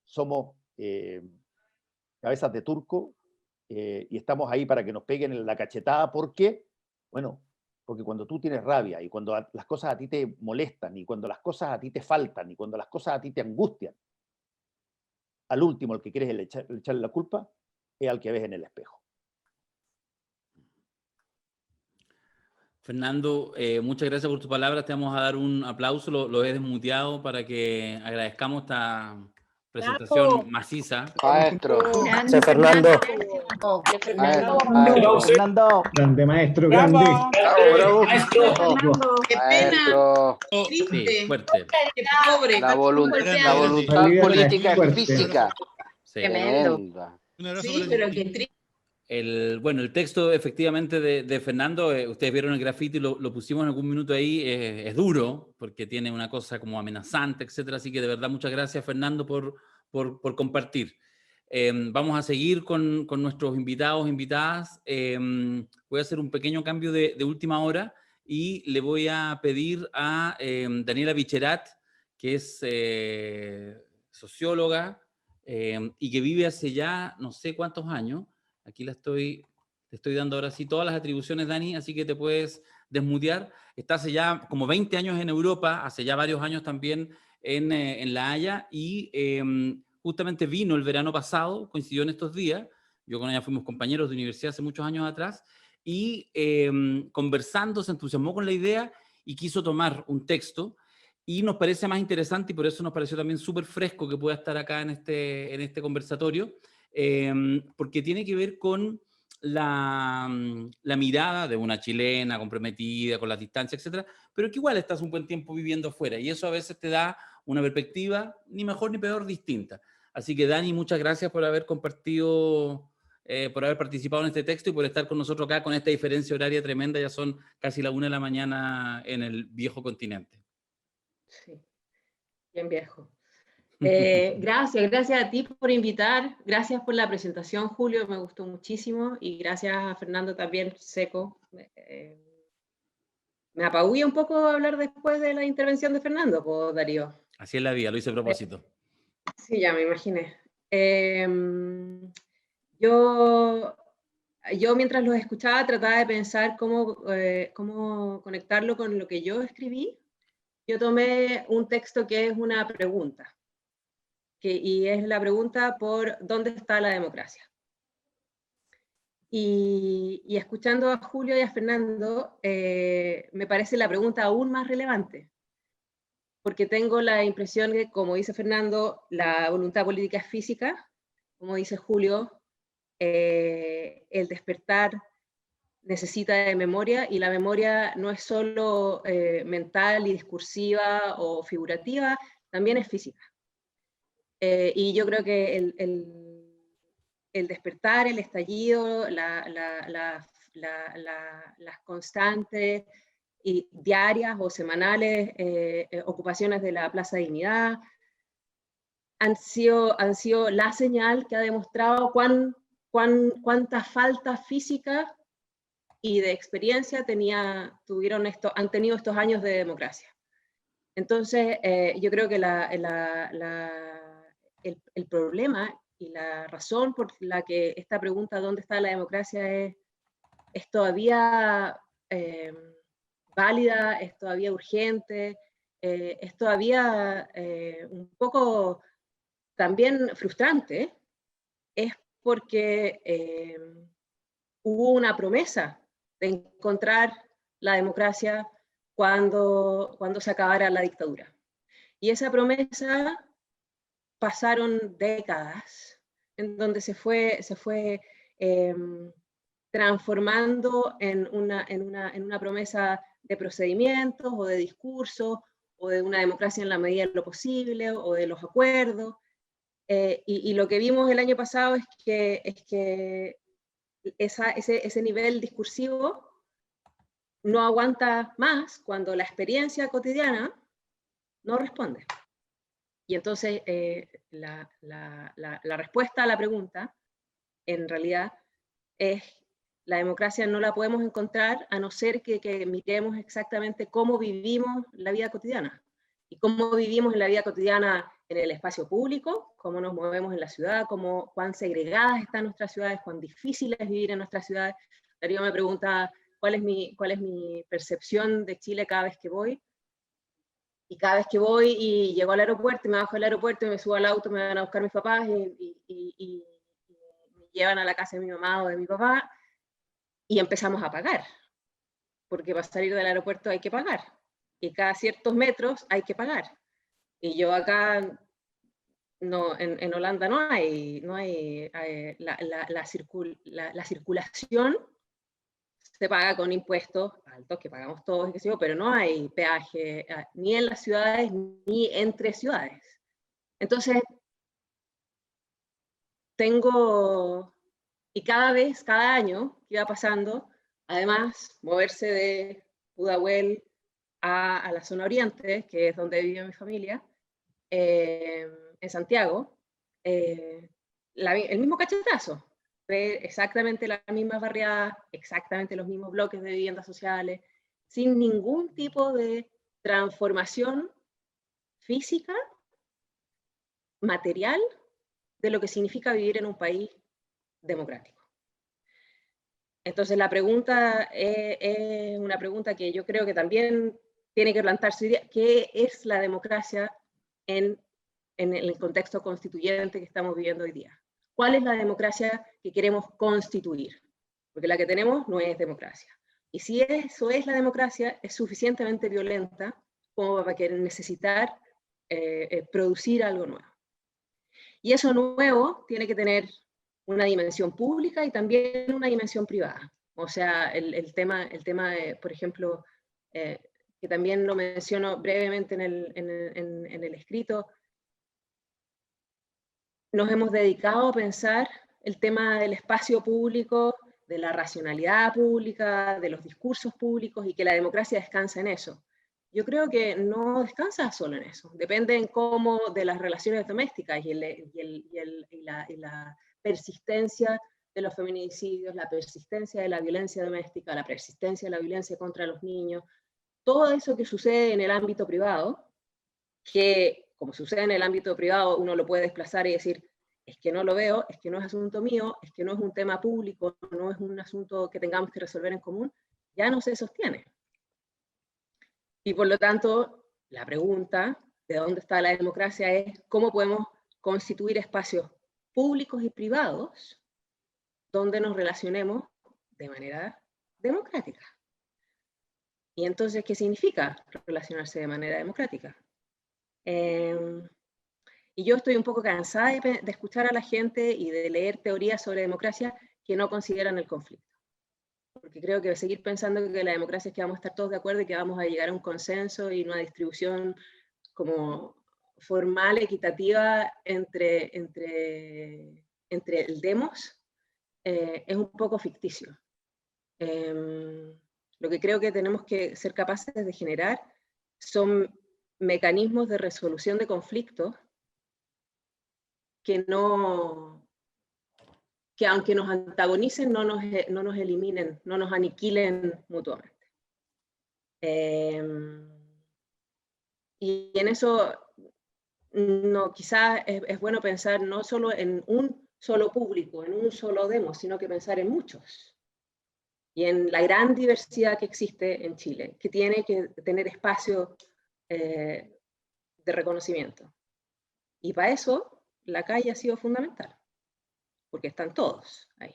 somos cabezas de turco y estamos ahí para que nos peguen en la cachetada. ¿Por qué? Bueno, porque cuando tú tienes rabia y cuando las cosas a ti te molestan y cuando las cosas a ti te faltan y cuando las cosas a ti te angustian, al último el que quieres echarle la culpa es al que ves en el espejo. Fernando, muchas gracias por tus palabras. Te vamos a dar un aplauso, lo he desmuteado para que agradezcamos esta presentación maciza. Maestro. Gracias, Fernando. Fernando. Grande maestro, grande. Bravo. Qué pena. Maestro. Sí, fuerte. Qué pobre. La voluntad Realidad política es fuerte. física. Sí. Tremenda. Sí, pero qué triste. Bueno, el texto efectivamente de Fernando, ustedes vieron el grafiti, lo pusimos en algún minuto ahí, es duro, porque tiene una cosa como amenazante, etcétera, así que de verdad muchas gracias, Fernando, por compartir. Vamos a seguir con nuestros invitados, invitadas. Voy a hacer un pequeño cambio de última hora y le voy a pedir a Daniela Bicherat, que es socióloga y que vive hace ya no sé cuántos años. Aquí te estoy dando ahora sí todas las atribuciones, Dani, así que te puedes desmutear. Está hace ya como 20 años en Europa, hace ya varios años también en La Haya, y justamente vino el verano pasado, coincidió en estos días. Yo con ella fuimos compañeros de universidad hace muchos años atrás, y conversando se entusiasmó con la idea y quiso tomar un texto, y nos parece más interesante, y por eso nos pareció también súper fresco que pueda estar acá en este conversatorio, porque tiene que ver con la mirada de una chilena comprometida con la distancia, etcétera, pero que igual estás un buen tiempo viviendo afuera, y eso a veces te da una perspectiva ni mejor ni peor, distinta. Así que Dani, muchas gracias por haber compartido, por haber participado en este texto y por estar con nosotros acá con esta diferencia horaria tremenda. Ya son casi la 1 de la mañana en el viejo continente. Sí, bien viejo. Gracias a ti por invitar, gracias por la presentación, Julio, me gustó muchísimo, y gracias a Fernando también, seco. Me apabulla un poco hablar después de la intervención de Fernando, pues, Darío. Así es la vida, lo hice a propósito. Sí, ya me imaginé. Yo mientras los escuchaba trataba de pensar cómo conectarlo con lo que yo escribí. Yo tomé un texto que es una pregunta. Y es la pregunta por ¿dónde está la democracia? Y escuchando a Julio y a Fernando, me parece la pregunta aún más relevante, porque tengo la impresión que, como dice Fernando, la voluntad política es física, como dice Julio, el despertar necesita de memoria, y la memoria no es solo mental y discursiva o figurativa, también es física. Y yo creo que el despertar, el estallido, las constantes y diarias o semanales ocupaciones de la Plaza Dignidad han sido la señal que ha demostrado cuánta falta física y de experiencia han tenido estos años de democracia. Entonces, yo creo que el problema y la razón por la que esta pregunta ¿dónde está la democracia? es todavía válida, es todavía urgente, es todavía un poco también frustrante, es porque hubo una promesa de encontrar la democracia cuando se acabara la dictadura. Y esa promesa pasaron décadas en donde se fue transformando en una promesa de procedimientos o de discursos o de una democracia en la medida de lo posible o de los acuerdos. Y lo que vimos el año pasado es que ese nivel discursivo no aguanta más cuando la experiencia cotidiana no responde. Y entonces la respuesta a la pregunta, en realidad, es la democracia no la podemos encontrar a no ser que miremos exactamente cómo vivimos la vida cotidiana. Y cómo vivimos en la vida cotidiana en el espacio público, cómo nos movemos en la ciudad, cuán segregadas están nuestras ciudades, cuán difícil es vivir en nuestras ciudades. Darío me pregunta cuál es mi percepción de Chile cada vez que voy. Y cada vez que voy y llego al aeropuerto, y me bajo del aeropuerto y me subo al auto, me van a buscar mis papás y me llevan a la casa de mi mamá o de mi papá, y empezamos a pagar. Porque para salir del aeropuerto hay que pagar. Y cada ciertos metros hay que pagar. Y yo acá, no, en Holanda no hay la circulación se paga con impuestos altos que pagamos todos, pero no hay peaje ni en las ciudades ni entre ciudades. Entonces, y cada año que iba pasando, además, moverse de Pudahuel a la zona oriente, que es donde vive mi familia, en Santiago, el mismo cachetazo. Exactamente las mismas barriadas, exactamente los mismos bloques de viviendas sociales, sin ningún tipo de transformación física, material, de lo que significa vivir en un país democrático. Entonces la pregunta es una pregunta que yo creo que también tiene que plantearse hoy día: ¿qué es la democracia en el contexto constituyente que estamos viviendo hoy día? ¿Cuál es la democracia que queremos constituir? Porque la que tenemos no es democracia. Y si eso es la democracia, es suficientemente violenta como para que necesitar producir algo nuevo. Y eso nuevo tiene que tener una dimensión pública y también una dimensión privada. O sea, el tema por ejemplo, que también lo menciono brevemente en el escrito, nos hemos dedicado a pensar el tema del espacio público, de la racionalidad pública, de los discursos públicos, y que la democracia descansa en eso. Yo creo que no descansa solo en eso, depende en cómo de las relaciones domésticas y la persistencia de los feminicidios, la persistencia de la violencia doméstica, la persistencia de la violencia contra los niños, todo eso que sucede en el ámbito privado, que como sucede en el ámbito privado, uno lo puede desplazar y decir: es que no lo veo, es que no es asunto mío, es que no es un tema público, no es un asunto que tengamos que resolver en común, ya no se sostiene. Y por lo tanto, la pregunta de dónde está la democracia es: ¿cómo podemos constituir espacios públicos y privados donde nos relacionemos de manera democrática? Y entonces, ¿qué significa relacionarse de manera democrática? Y yo estoy un poco cansada de escuchar a la gente y de leer teorías sobre democracia que no consideran el conflicto. Porque creo que seguir pensando que la democracia es que vamos a estar todos de acuerdo y que vamos a llegar a un consenso y una distribución como formal, equitativa entre el demos, es un poco ficticio. Lo que creo que tenemos que ser capaces de generar son mecanismos de resolución de conflictos que aunque nos antagonicen, no nos eliminen, no nos aniquilen mutuamente. Y en eso, quizás es bueno pensar no solo en un solo público, en un solo demo, sino que pensar en muchos. Y en la gran diversidad que existe en Chile, que tiene que tener espacio de reconocimiento. Y para eso, la calle ha sido fundamental, porque están todos ahí.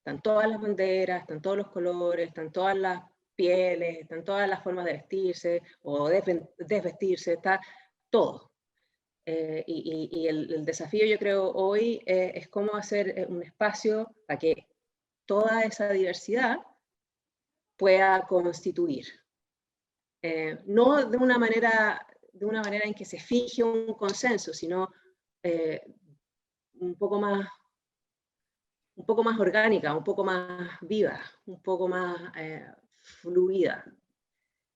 Están todas las banderas, están todos los colores, están todas las pieles, están todas las formas de vestirse o desvestirse, está todo. Y el desafío, yo creo, hoy es cómo hacer un espacio para que toda esa diversidad pueda constituir. No de una manera en que se fije un consenso, sino un poco más orgánica, un poco más viva, un poco más fluida.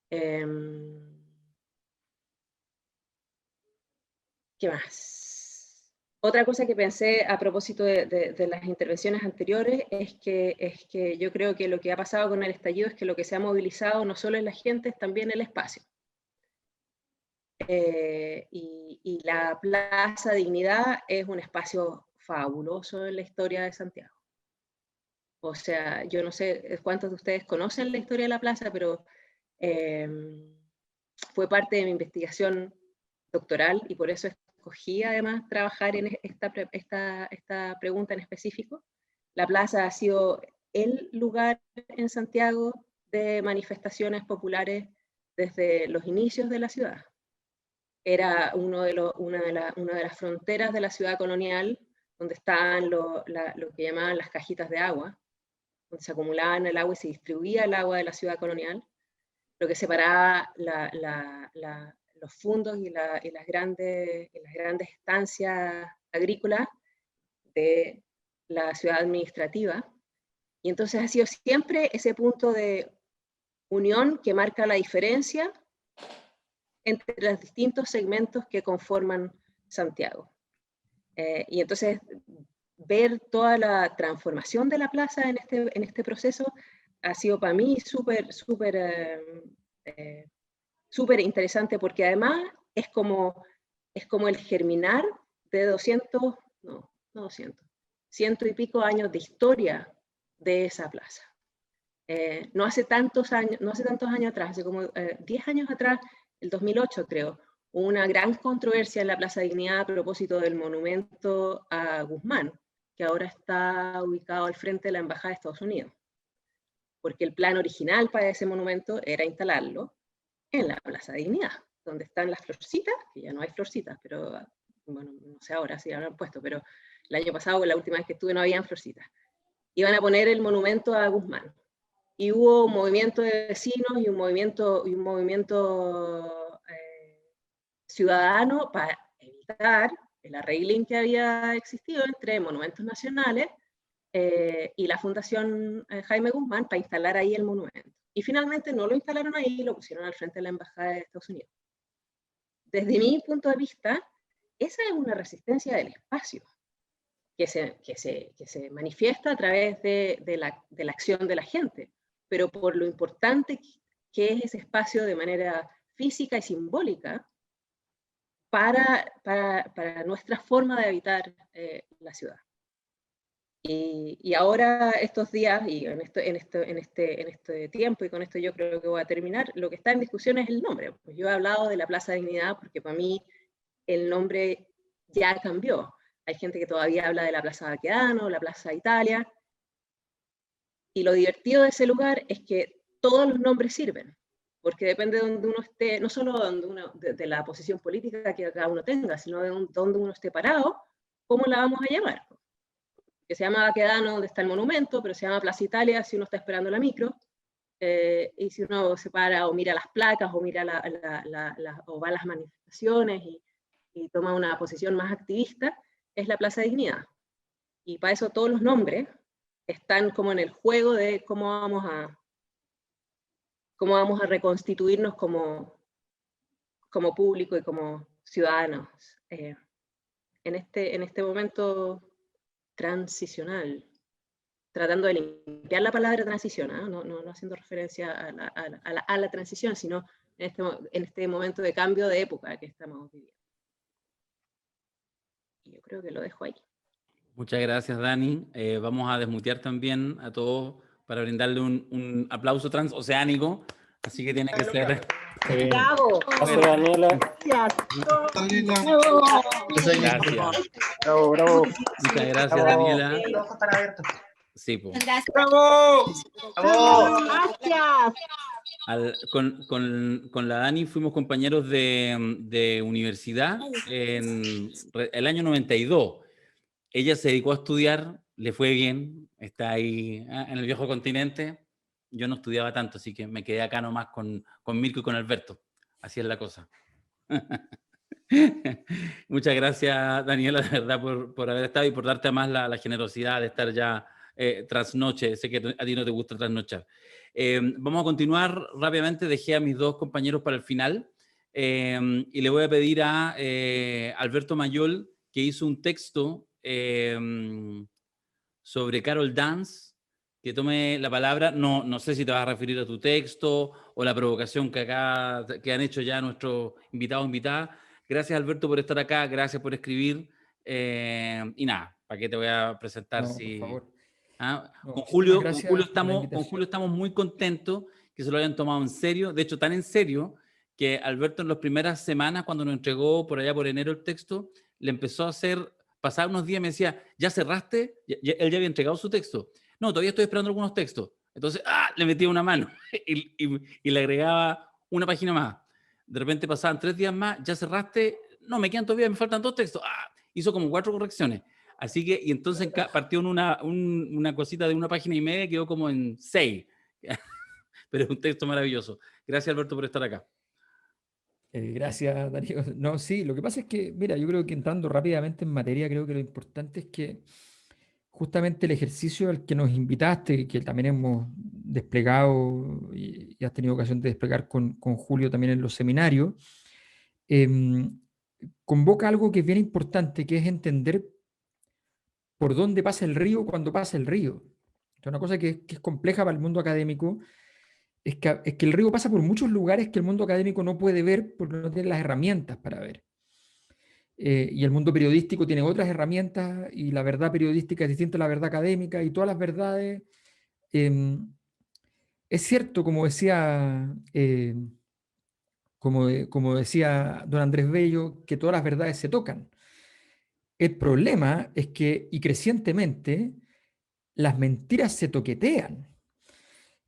¿Qué más? Otra cosa que pensé a propósito de las intervenciones anteriores es que yo creo que lo que ha pasado con el estallido es que lo que se ha movilizado no solo es la gente, es también el espacio. Y la Plaza Dignidad es un espacio fabuloso en la historia de Santiago. O sea, yo no sé cuántos de ustedes conocen la historia de la plaza, pero fue parte de mi investigación doctoral y por eso escogí además trabajar en esta pregunta en específico. La plaza ha sido el lugar en Santiago de manifestaciones populares desde los inicios de la ciudad. Era una de las fronteras de la ciudad colonial, donde estaban lo que llamaban las cajitas de agua, donde se acumulaban el agua y se distribuía el agua de la ciudad colonial, lo que separaba los fundos y las grandes estancias agrícolas de la ciudad administrativa. Y entonces ha sido siempre ese punto de unión que marca la diferencia entre los distintos segmentos que conforman Santiago. Y entonces ver toda la transformación de la plaza en este proceso ha sido para mí súper interesante, porque además es como el germinar de 100 y pico años de historia de esa plaza. No hace tantos años atrás, hace como 10 años atrás, el 2008 creo, hubo una gran controversia en la Plaza Dignidad a propósito del monumento a Guzmán, que ahora está ubicado al frente de la Embajada de Estados Unidos. Porque el plan original para ese monumento era instalarlo en la Plaza Dignidad, donde están las florcitas, que ya no hay florcitas, pero bueno, no sé ahora si habrán puesto, pero el año pasado, la última vez que estuve, no habían florcitas. Iban a poner el monumento a Guzmán. Y hubo un movimiento de vecinos y un movimiento ciudadano para evitar el arreglín que había existido entre monumentos nacionales y la Fundación Jaime Guzmán para instalar ahí el monumento. Y finalmente no lo instalaron ahí, lo pusieron al frente de la Embajada de Estados Unidos. Desde mi punto de vista, esa es una resistencia del espacio que se manifiesta a través de la acción de la gente, pero por lo importante que es ese espacio de manera física y simbólica para nuestra forma de habitar la ciudad. Y ahora, estos días, y en este tiempo, y con esto yo creo que voy a terminar, lo que está en discusión es el nombre. Pues yo he hablado de la Plaza Dignidad porque para mí el nombre ya cambió. Hay gente que todavía habla de la Plaza Baquedano, la Plaza Italia, y lo divertido de ese lugar es que todos los nombres sirven, porque depende de donde uno esté, no solo de la posición política que cada uno tenga, sino de donde uno esté parado, ¿cómo la vamos a llamar? Que se llama Baquedano, donde está el monumento, pero se llama Plaza Italia si uno está esperando la micro, y si uno se para o mira las placas o mira o va a las manifestaciones y toma una posición más activista, es la Plaza Dignidad. Y para eso todos los nombres están como en el juego de cómo vamos a reconstituirnos como público y como ciudadanos en este momento transicional, tratando de limpiar la palabra transición, no haciendo referencia a la transición, sino en este momento de cambio de época que estamos viviendo. Y yo creo que lo dejo ahí. Muchas gracias, Dani. Vamos a desmutear también a todos para brindarle un aplauso transoceánico, así que tiene que ser... ¡Bravo! Gracias, Daniela. Gracias. Gracias. Bravo, bravo. Muchas gracias, Daniela. Sí, po. Gracias. Gracias. Con la Dani fuimos compañeros de universidad en el año 92. Ella se dedicó a estudiar, le fue bien, está ahí en el viejo continente. Yo no estudiaba tanto, así que me quedé acá nomás con Mirko y con Alberto. Así es la cosa. Muchas gracias, Daniela, de verdad, por haber estado y por darte más la generosidad de estar ya trasnoche. Sé que a ti no te gusta trasnochar. Vamos a continuar rápidamente. Dejé a mis dos compañeros para el final y le voy a pedir a Alberto Mayol, que hizo un texto sobre Carol Dance, que tome la palabra. No sé si te vas a referir a tu texto o la provocación que han hecho ya nuestros invitados o invitadas. Gracias, Alberto, por estar acá, gracias por escribir. Y nada, ¿para qué te voy a presentar? No, Si... por favor. ¿Ah? No, Con muchísimas Julio gracias por la invitación. estamos muy contentos que se lo hayan tomado en serio. De hecho, tan en serio que Alberto en las primeras semanas, cuando nos entregó por allá por enero el texto, le empezó a hacer, pasar unos días, me decía, ¿ya cerraste? Él ya había entregado su texto. No, todavía estoy esperando algunos textos. Entonces, le metía una mano y le agregaba una página más. De repente pasaban 3 días más, ¿ya cerraste? No, me quedan todavía, me faltan 2 textos. Hizo como 4 correcciones. Así que, y entonces partió en una cosita de 1 página y media, quedó como en 6. Pero es un texto maravilloso. Gracias, Alberto, por estar acá. Gracias, Darío. No, sí, lo que pasa es que, mira, yo creo que entrando rápidamente en materia, creo que lo importante es que justamente el ejercicio al que nos invitaste, que también hemos desplegado y has tenido ocasión de desplegar con Julio también en los seminarios, convoca algo que es bien importante, que es entender por dónde pasa el río cuando pasa el río. Es una cosa que es compleja para el mundo académico, es que el río pasa por muchos lugares que el mundo académico no puede ver porque no tiene las herramientas para ver. Y el mundo periodístico tiene otras herramientas y la verdad periodística es distinta a la verdad académica y todas las verdades. Es cierto, como decía, como decía don Andrés Bello, que todas las verdades se tocan. El problema es que, y crecientemente, las mentiras se toquetean.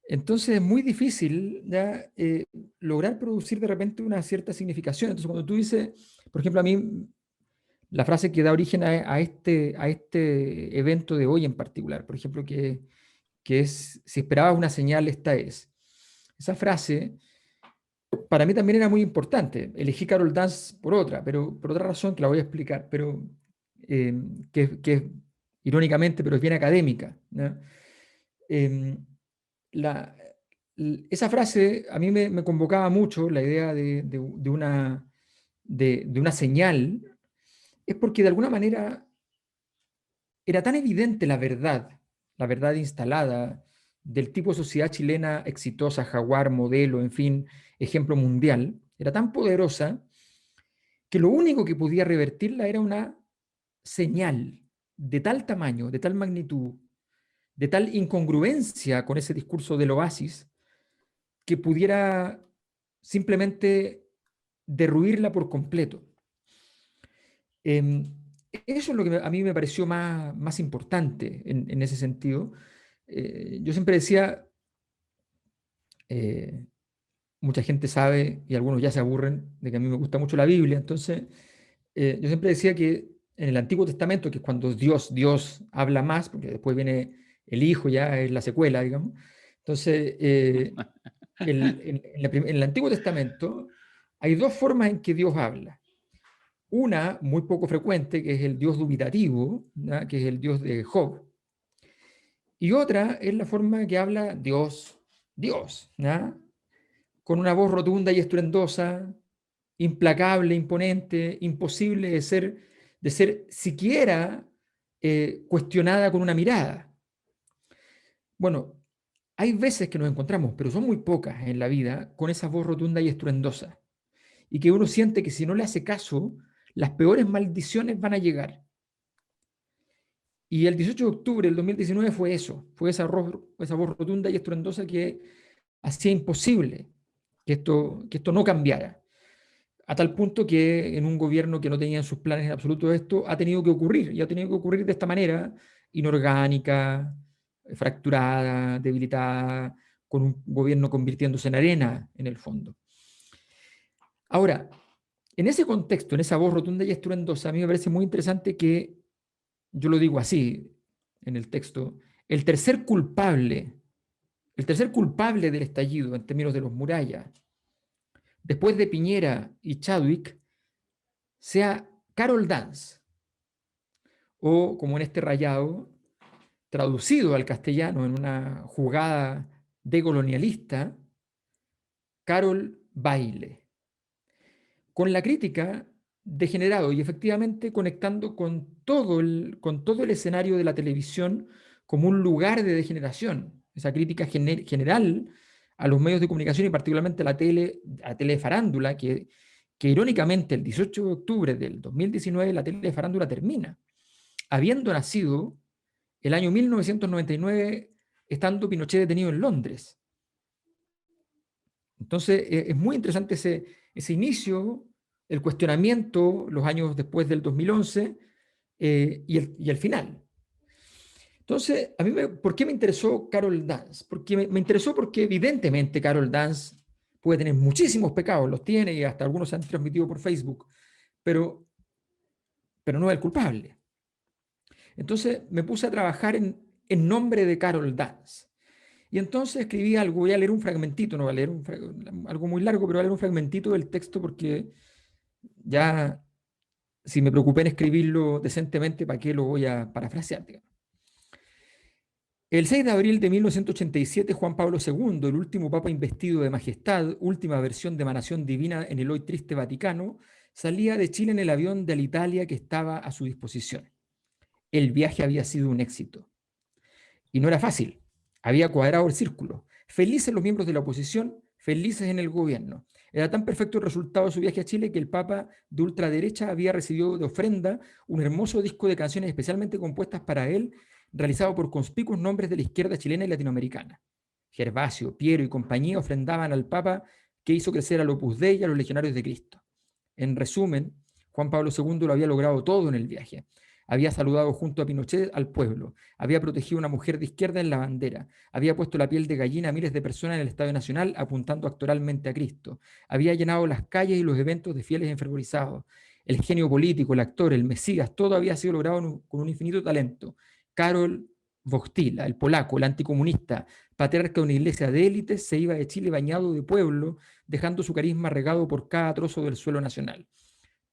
Entonces es muy difícil ¿ya? Lograr producir de repente una cierta significación. Entonces cuando tú dices, por ejemplo, a mí, la frase que da origen a este evento de hoy en particular, por ejemplo, que es, si esperabas una señal, esta es. Esa frase, para mí también era muy importante. Elegí Carol Dance por otra, pero por otra razón que la voy a explicar, pero que irónicamente, pero es bien académica, ¿no? Esa frase a mí me convocaba mucho la idea de una señal, es porque de alguna manera era tan evidente la verdad instalada del tipo de sociedad chilena exitosa, jaguar, modelo, en fin, ejemplo mundial, era tan poderosa que lo único que podía revertirla era una señal de tal tamaño, de tal magnitud, de tal incongruencia con ese discurso del oasis, que pudiera simplemente derruirla por completo. Eso es lo que a mí me pareció más importante en ese sentido. Yo siempre decía, mucha gente sabe y algunos ya se aburren de que a mí me gusta mucho la Biblia, entonces yo siempre decía que en el Antiguo Testamento, que es cuando Dios habla más, porque después viene el Hijo, ya es la secuela, digamos. Entonces, en el Antiguo Testamento hay 2 formas en que Dios habla. Una muy poco frecuente, que es el Dios dubitativo, ¿no? Que es el Dios de Job. Y otra es la forma que habla Dios, ¿no? Con una voz rotunda y estruendosa, implacable, imponente, imposible de ser siquiera cuestionada con una mirada. Bueno, hay veces que nos encontramos, pero son muy pocas en la vida, con esa voz rotunda y estruendosa. Y que uno siente que si no le hace caso, las peores maldiciones van a llegar. Y el 18 de octubre del 2019 fue eso, fue esa voz rotunda y estruendosa que hacía imposible que esto no cambiara. A tal punto que en un gobierno que no tenía en sus planes en absoluto esto, ha tenido que ocurrir, y ha tenido que ocurrir de esta manera, inorgánica, fracturada, debilitada, con un gobierno convirtiéndose en arena, en el fondo. Ahora, en ese contexto, en esa voz rotunda y estruendosa, a mí me parece muy interesante que, yo lo digo así en el texto, el tercer culpable del estallido en términos de los murallas, después de Piñera y Chadwick, sea Carol Dance, o como en este rayado, traducido al castellano en una jugada decolonialista, Carol Baile, con la crítica degenerado y efectivamente conectando con todo el escenario de la televisión como un lugar de degeneración. Esa crítica general a los medios de comunicación y particularmente a la tele de farándula, que irónicamente el 18 de octubre del 2019 la tele de farándula termina, habiendo nacido el año 1999 estando Pinochet detenido en Londres. Entonces es muy interesante ese inicio, el cuestionamiento, los años después del 2011 y el final. Entonces, a mí, ¿por qué me interesó Carol Dance? Porque me interesó porque evidentemente Carol Dance puede tener muchísimos pecados, los tiene y hasta algunos se han transmitido por Facebook, pero no es el culpable. Entonces me puse a trabajar en nombre de Carol Dance. Y entonces escribí algo, voy a leer un fragmentito, no voy a leer algo muy largo, pero voy a leer un fragmentito del texto porque ya, si me preocupé en escribirlo decentemente, ¿para qué lo voy a parafrasear? Digamos. El 6 de abril de 1987, Juan Pablo II, el último papa investido de majestad, última versión de emanación divina en el hoy triste Vaticano, salía de Chile en el avión de Alitalia que estaba a su disposición. El viaje había sido un éxito. Y no era fácil. Había cuadrado el círculo. Felices los miembros de la oposición, felices en el gobierno. Era tan perfecto el resultado de su viaje a Chile que el Papa de ultraderecha había recibido de ofrenda un hermoso disco de canciones especialmente compuestas para él, realizado por conspicuos nombres de la izquierda chilena y latinoamericana. Gervasio, Piero y compañía ofrendaban al Papa que hizo crecer al Opus Dei y a los legionarios de Cristo. En resumen, Juan Pablo II lo había logrado todo en el viaje. Había saludado junto a Pinochet al pueblo, había protegido a una mujer de izquierda en la bandera, había puesto la piel de gallina a miles de personas en el Estadio Nacional apuntando actoralmente a Cristo, había llenado las calles y los eventos de fieles enfervorizados. El genio político, el actor, el Mesías, todo había sido logrado con un infinito talento. Karol Wojtyła, el polaco, el anticomunista, patriarca de una iglesia de élites, se iba de Chile bañado de pueblo, dejando su carisma regado por cada trozo del suelo nacional.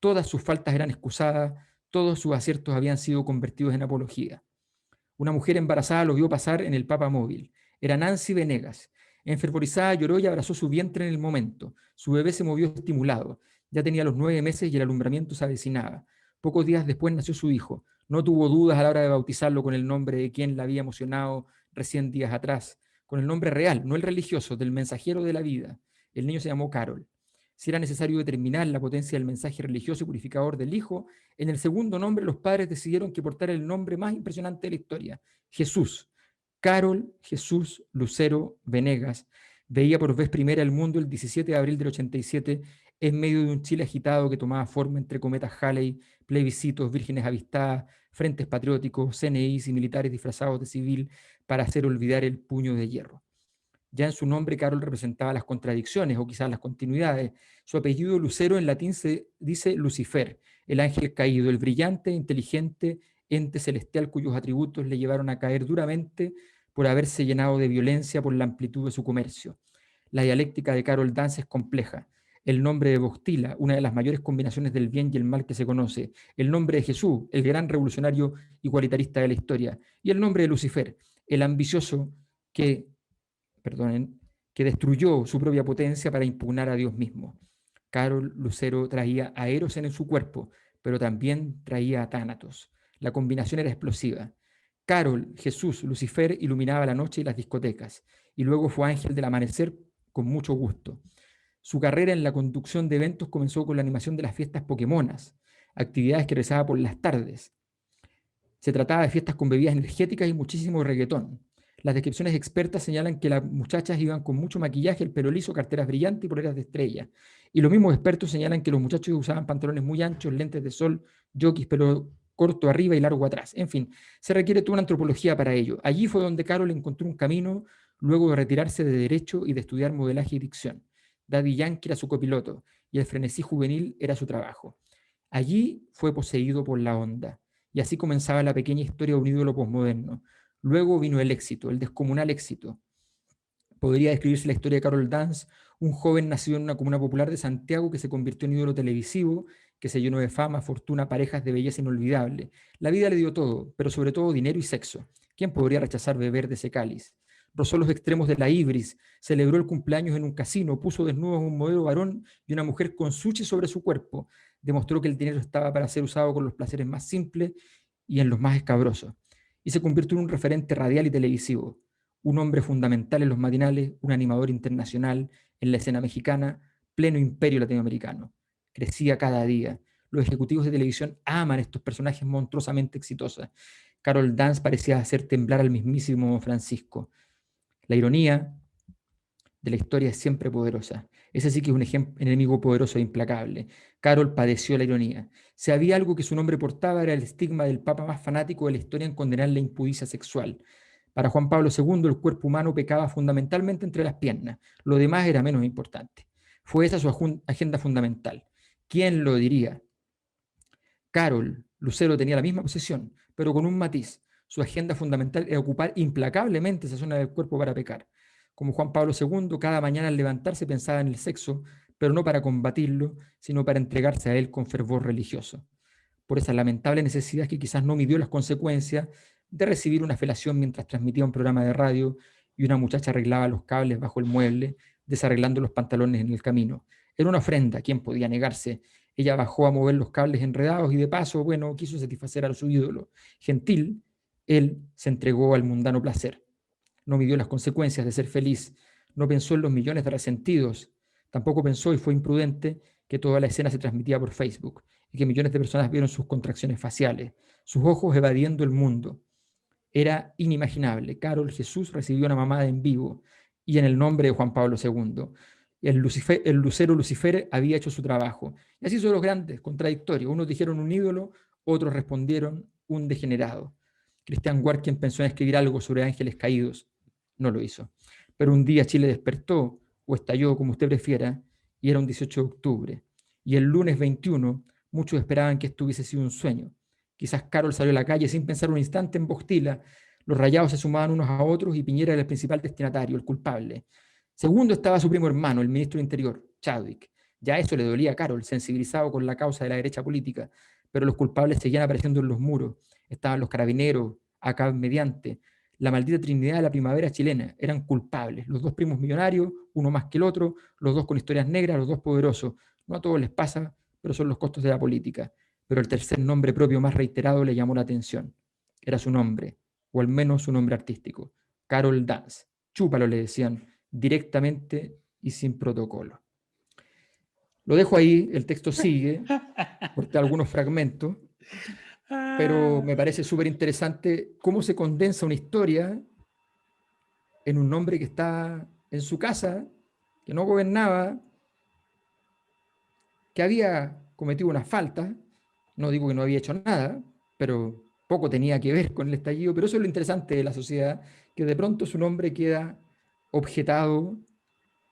Todas sus faltas eran excusadas, todos sus aciertos habían sido convertidos en apología. Una mujer embarazada lo vio pasar en el Papa móvil. Era Nancy Venegas. Enfervorizada lloró y abrazó su vientre en el momento. Su bebé se movió estimulado. Ya tenía los 9 meses y el alumbramiento se avecinaba. Pocos días después nació su hijo. No tuvo dudas a la hora de bautizarlo con el nombre de quien la había emocionado recién días atrás, con el nombre real, no el religioso, del mensajero de la vida. El niño se llamó Carol. Si era necesario determinar la potencia del mensaje religioso y purificador del Hijo, en el segundo nombre los padres decidieron que portara el nombre más impresionante de la historia, Jesús. Carol Jesús Lucero Venegas veía por vez primera el mundo el 17 de abril del 87 en medio de un Chile agitado que tomaba forma entre cometas Halley, plebiscitos, vírgenes avistadas, frentes patrióticos, CNIs y militares disfrazados de civil para hacer olvidar el puño de hierro. Ya en su nombre, Carol representaba las contradicciones o quizás las continuidades. Su apellido Lucero en latín se dice Lucifer, el ángel caído, el brillante, inteligente ente celestial cuyos atributos le llevaron a caer duramente por haberse llenado de violencia por la amplitud de su comercio. La dialéctica de Carol Dance es compleja. El nombre de Wojtyła, una de las mayores combinaciones del bien y el mal que se conoce. El nombre de Jesús, el gran revolucionario igualitarista de la historia. Y el nombre de Lucifer, el ambicioso que destruyó su propia potencia para impugnar a Dios mismo. Carol Lucero traía a Eros en su cuerpo, pero también traía a Tánatos. La combinación era explosiva. Carol, Jesús, Lucifer iluminaba la noche y las discotecas, y luego fue ángel del amanecer con mucho gusto. Su carrera en la conducción de eventos comenzó con la animación de las fiestas Pokémonas, actividades que realizaba por las tardes. Se trataba de fiestas con bebidas energéticas y muchísimo reggaetón. Las descripciones expertas señalan que las muchachas iban con mucho maquillaje, el pelo liso, carteras brillantes y poleras de estrella. Y los mismos expertos señalan que los muchachos usaban pantalones muy anchos, lentes de sol, jockeys, pero corto arriba y largo atrás. En fin, se requiere toda una antropología para ello. Allí fue donde Carol encontró un camino luego de retirarse de Derecho y de estudiar modelaje y dicción. Daddy Yankee era su copiloto y el frenesí juvenil era su trabajo. Allí fue poseído por la onda, y así comenzaba la pequeña historia de un ídolo posmoderno. Luego vino el éxito, el descomunal éxito. Podría describirse la historia de Carol Dance, un joven nacido en una comuna popular de Santiago que se convirtió en ídolo televisivo, que se llenó de fama, fortuna, parejas de belleza inolvidable. La vida le dio todo, pero sobre todo dinero y sexo. ¿Quién podría rechazar beber de ese cáliz? Rozó los extremos de la ibris, celebró el cumpleaños en un casino, puso desnudos a un modelo varón y una mujer con sushi sobre su cuerpo. Demostró que el dinero estaba para ser usado con los placeres más simples y en los más escabrosos. Y se convirtió en un referente radial y televisivo. Un hombre fundamental en los matinales, un animador internacional en la escena mexicana, pleno imperio latinoamericano. Crecía cada día. Los ejecutivos de televisión aman estos personajes monstruosamente exitosos. Carol Dance parecía hacer temblar al mismísimo Francisco. La ironía de la historia es siempre poderosa. Ese sí que es un enemigo poderoso e implacable. Carol padeció la ironía. Si había algo que su nombre portaba era el estigma del papa más fanático de la historia en condenar la impudicia sexual. Para Juan Pablo II el cuerpo humano pecaba fundamentalmente entre las piernas. Lo demás era menos importante. Fue esa su agenda fundamental. ¿Quién lo diría? Carol Lucero tenía la misma posición, pero con un matiz. Su agenda fundamental era ocupar implacablemente esa zona del cuerpo para pecar. Como Juan Pablo II, cada mañana al levantarse pensaba en el sexo, pero no para combatirlo, sino para entregarse a él con fervor religioso. Por esa lamentable necesidad que quizás no midió las consecuencias de recibir una felación mientras transmitía un programa de radio y una muchacha arreglaba los cables bajo el mueble, desarreglando los pantalones en el camino. Era una ofrenda, ¿quién podía negarse? Ella bajó a mover los cables enredados y de paso, bueno, quiso satisfacer a su ídolo. Gentil, él se entregó al mundano placer. No midió las consecuencias de ser feliz, no pensó en los millones de resentidos, tampoco pensó, y fue imprudente, que toda la escena se transmitía por Facebook y que millones de personas vieron sus contracciones faciales, sus ojos evadiendo el mundo. Era inimaginable. Carol Jesús recibió una mamada en vivo y en el nombre de Juan Pablo II. El lucero Lucifer había hecho su trabajo. Y así son los grandes, contradictorios. Unos dijeron un ídolo, otros respondieron un degenerado. Christian Warken pensó en escribir algo sobre ángeles caídos. No lo hizo. Pero un día Chile despertó, o estalló, como usted prefiera, y era un 18 de octubre. Y el lunes 21, muchos esperaban que esto hubiese sido un sueño. Quizás Carol salió a la calle sin pensar un instante en Bostila. Los rayados se sumaban unos a otros y Piñera era el principal destinatario, el culpable. Segundo estaba su primo hermano, el ministro del Interior, Chadwick. Ya eso le dolía a Carol, sensibilizado con la causa de la derecha política, pero los culpables seguían apareciendo en los muros. Estaban los carabineros, acá mediante. La maldita trinidad de la primavera chilena eran culpables. Los dos primos millonarios, uno más que el otro, los dos con historias negras, los dos poderosos. No a todos les pasa, pero son los costos de la política. Pero el tercer nombre propio más reiterado le llamó la atención. Era su nombre, o al menos su nombre artístico. Carol Dance. Chúpalo, le decían, directamente y sin protocolo. Lo dejo ahí, el texto sigue, corté algunos fragmentos, pero me parece súper interesante cómo se condensa una historia en un hombre que está en su casa, que no gobernaba, que había cometido una falta, no digo que no había hecho nada, pero poco tenía que ver con el estallido, pero eso es lo interesante de la sociedad, que de pronto su nombre queda objetado,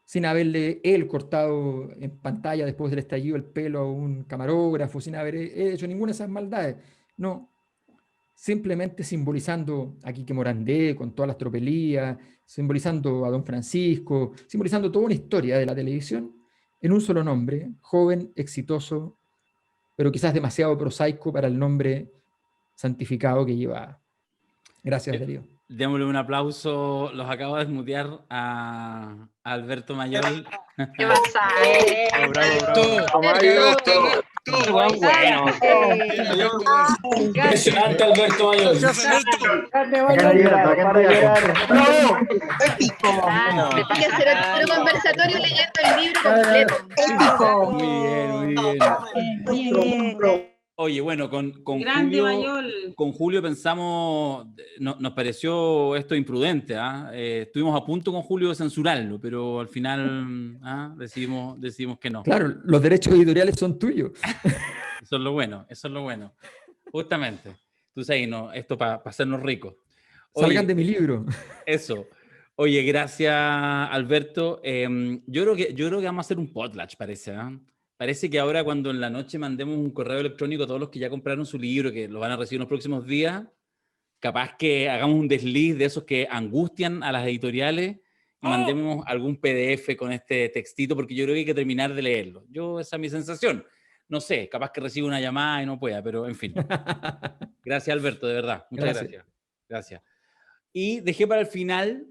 sin haberle él cortado en pantalla después del estallido el pelo a un camarógrafo, sin haber hecho ninguna de esas maldades. No, simplemente simbolizando a Quique Morandé con todas las tropelías, simbolizando a Don Francisco, simbolizando toda una historia de la televisión en un solo nombre, joven, exitoso, pero quizás demasiado prosaico para el nombre santificado que lleva. Gracias, Darío. Démosle un aplauso. Los acabo de desmutear a Alberto Mayol. ¿Qué pasa? Impresionante, Alberto Mayol. Hay que hacer otro conversatorio leyendo el libro completo. Muy bien. Oye, bueno, con Julio pensamos, nos pareció esto imprudente, ¿eh? Estuvimos a punto con Julio de censurarlo, pero al final decidimos que no. Claro, los derechos editoriales son tuyos. Eso es lo bueno, eso es lo bueno. Justamente. Tú sabes, no, esto para hacernos ricos. Salgan Oye, de mi libro. eso. Oye, gracias, Alberto. Yo creo que vamos a hacer un potlatch, parece, ¿ah? Parece que ahora cuando en la noche mandemos un correo electrónico a todos los que ya compraron su libro, que lo van a recibir en los próximos días, capaz que hagamos un desliz de esos que angustian a las editoriales y mandemos algún PDF con este textito, porque yo creo que hay que terminar de leerlo. Esa es mi sensación. No sé, capaz que reciba una llamada y no pueda, pero en fin. Gracias, Alberto, de verdad. Muchas Gracias. gracias. Gracias. Y dejé para el final,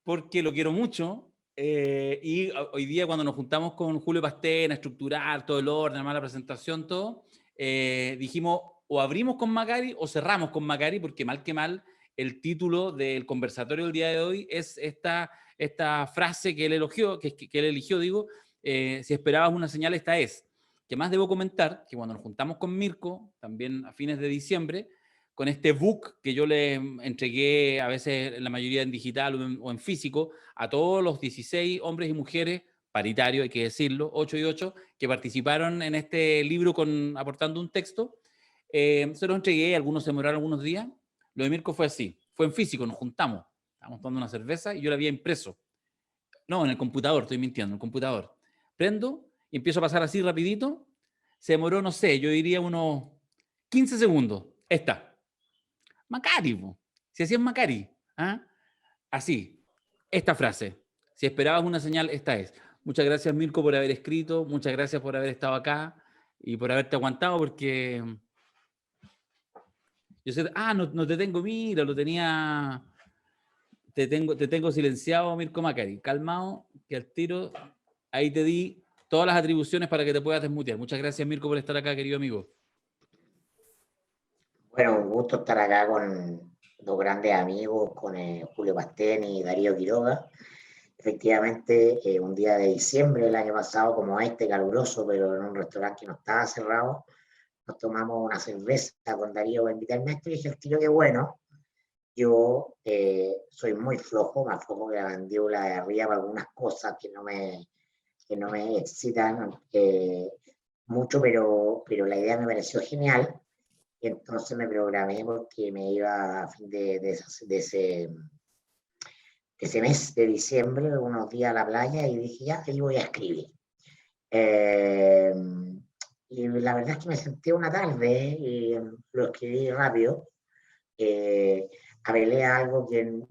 porque lo quiero mucho, y hoy día cuando nos juntamos con Julio Pastén a estructurar todo el orden, además la presentación, todo, dijimos o abrimos con Macari o cerramos con Macari, porque mal que mal el título del conversatorio del día de hoy es esta frase que él elogió, que él eligió, digo, si esperabas una señal, esta es. Que más debo comentar que cuando nos juntamos con Mirko, también a fines de diciembre, con este book que yo le entregué, a veces la mayoría en digital o en físico, a todos los 16 hombres y mujeres, paritario hay que decirlo, 8 y 8, que participaron en este libro aportando un texto, se los entregué, algunos se demoraron algunos días. Lo de Mirko fue así, fue en físico, nos juntamos, estábamos tomando una cerveza y yo la había impreso. No, en el computador, estoy mintiendo, en el computador. Prendo y empiezo a pasar así rapidito. Se demoró, no sé, yo diría unos 15 segundos. Esta. Macari, po. Si así es Macari. ¿Ah? Así. Esta frase. Si esperabas una señal, esta es. Muchas gracias, Mirko, por haber escrito. Muchas gracias por haber estado acá y por haberte aguantado, porque yo sé, no te tengo, mira, lo tenía, te tengo silenciado, Mirko Macari. Calmado, que al tiro, ahí te di todas las atribuciones para que te puedas desmutear. Muchas gracias, Mirko, por estar acá, querido amigo. Bueno, un gusto estar acá con dos grandes amigos, con Julio Pastén y Darío Quiroga. Efectivamente, un día de diciembre del año pasado, como este, caluroso, pero en un restaurante que no estaba cerrado, nos tomamos una cerveza con Darío para invitarme a esto y dije, tío, qué bueno. Yo soy muy flojo, más flojo que la mandíbula de arriba para algunas cosas que no me excitan mucho, pero la idea me pareció genial. Y entonces me programé porque me iba a fin de ese mes de diciembre, unos días a la playa, y dije, ya, ahí voy a escribir. Y la verdad es que me senté una tarde y lo escribí rápido. Apelé a algo que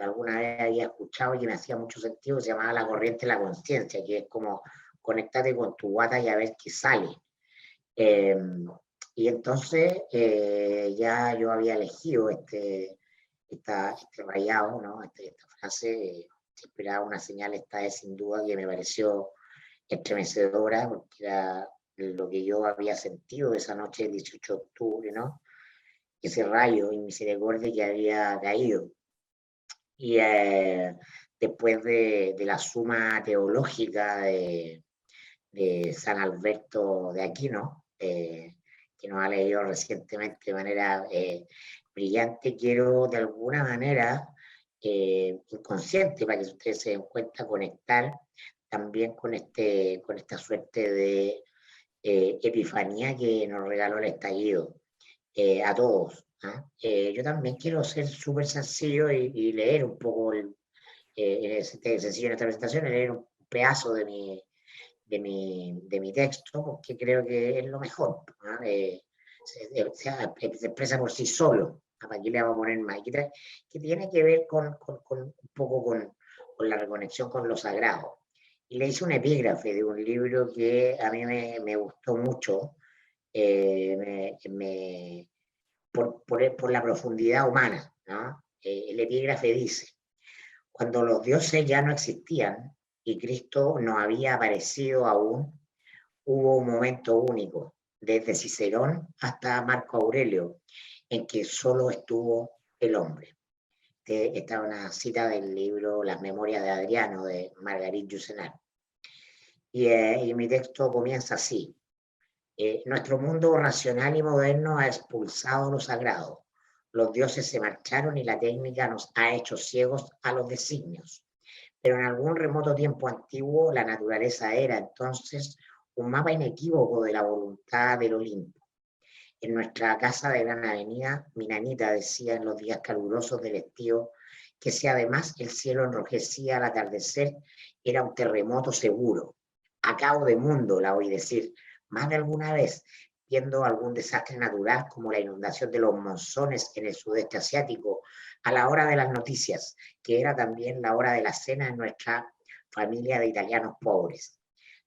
alguna vez había escuchado y que me hacía mucho sentido, que se llamaba la corriente de la conciencia, que es como conectarte con tu guata y a ver qué sale. Y entonces ya yo había elegido este rayado, ¿no? Esta frase, si esperaba una señal, esta es sin duda que me pareció estremecedora, porque era lo que yo había sentido esa noche del 18 de octubre, ¿no? Ese rayo y misericordia que había caído. Y después de la suma teológica de San Alberto de Aquino, que nos ha leído recientemente de manera brillante, quiero de alguna manera inconsciente, para que ustedes se den cuenta, conectar también con esta suerte de epifanía que nos regaló el estallido a todos. Yo también quiero ser súper sencillo y leer un poco, sencillo en esta presentación, leer un pedazo de mi texto, porque creo que es lo mejor. Se expresa por sí solo. Aquí le vamos a poner más. Que tiene que ver un poco con la reconexión con lo sagrado. Y le hice un epígrafe de un libro que a mí me gustó mucho, por la profundidad humana, ¿no? El epígrafe dice: cuando los dioses ya no existían y Cristo no había aparecido aún, hubo un momento único, desde Cicerón hasta Marco Aurelio, en que solo estuvo el hombre. Esta es una cita del libro Las Memorias de Adriano, de Marguerite Yourcenar. Y mi texto comienza así: nuestro mundo racional y moderno ha expulsado lo sagrado. Los dioses se marcharon y la técnica nos ha hecho ciegos a los designios. Pero en algún remoto tiempo antiguo, la naturaleza era entonces un mapa inequívoco de la voluntad del Olimpo. En nuestra casa de Gran Avenida, mi nanita decía en los días calurosos del estío que si además el cielo enrojecía al atardecer, era un terremoto seguro. Acabo de mundo, la oí decir más de alguna vez, viendo algún desastre natural como la inundación de los monzones en el sudeste asiático, a la hora de las noticias, que era también la hora de la cena en nuestra familia de italianos pobres.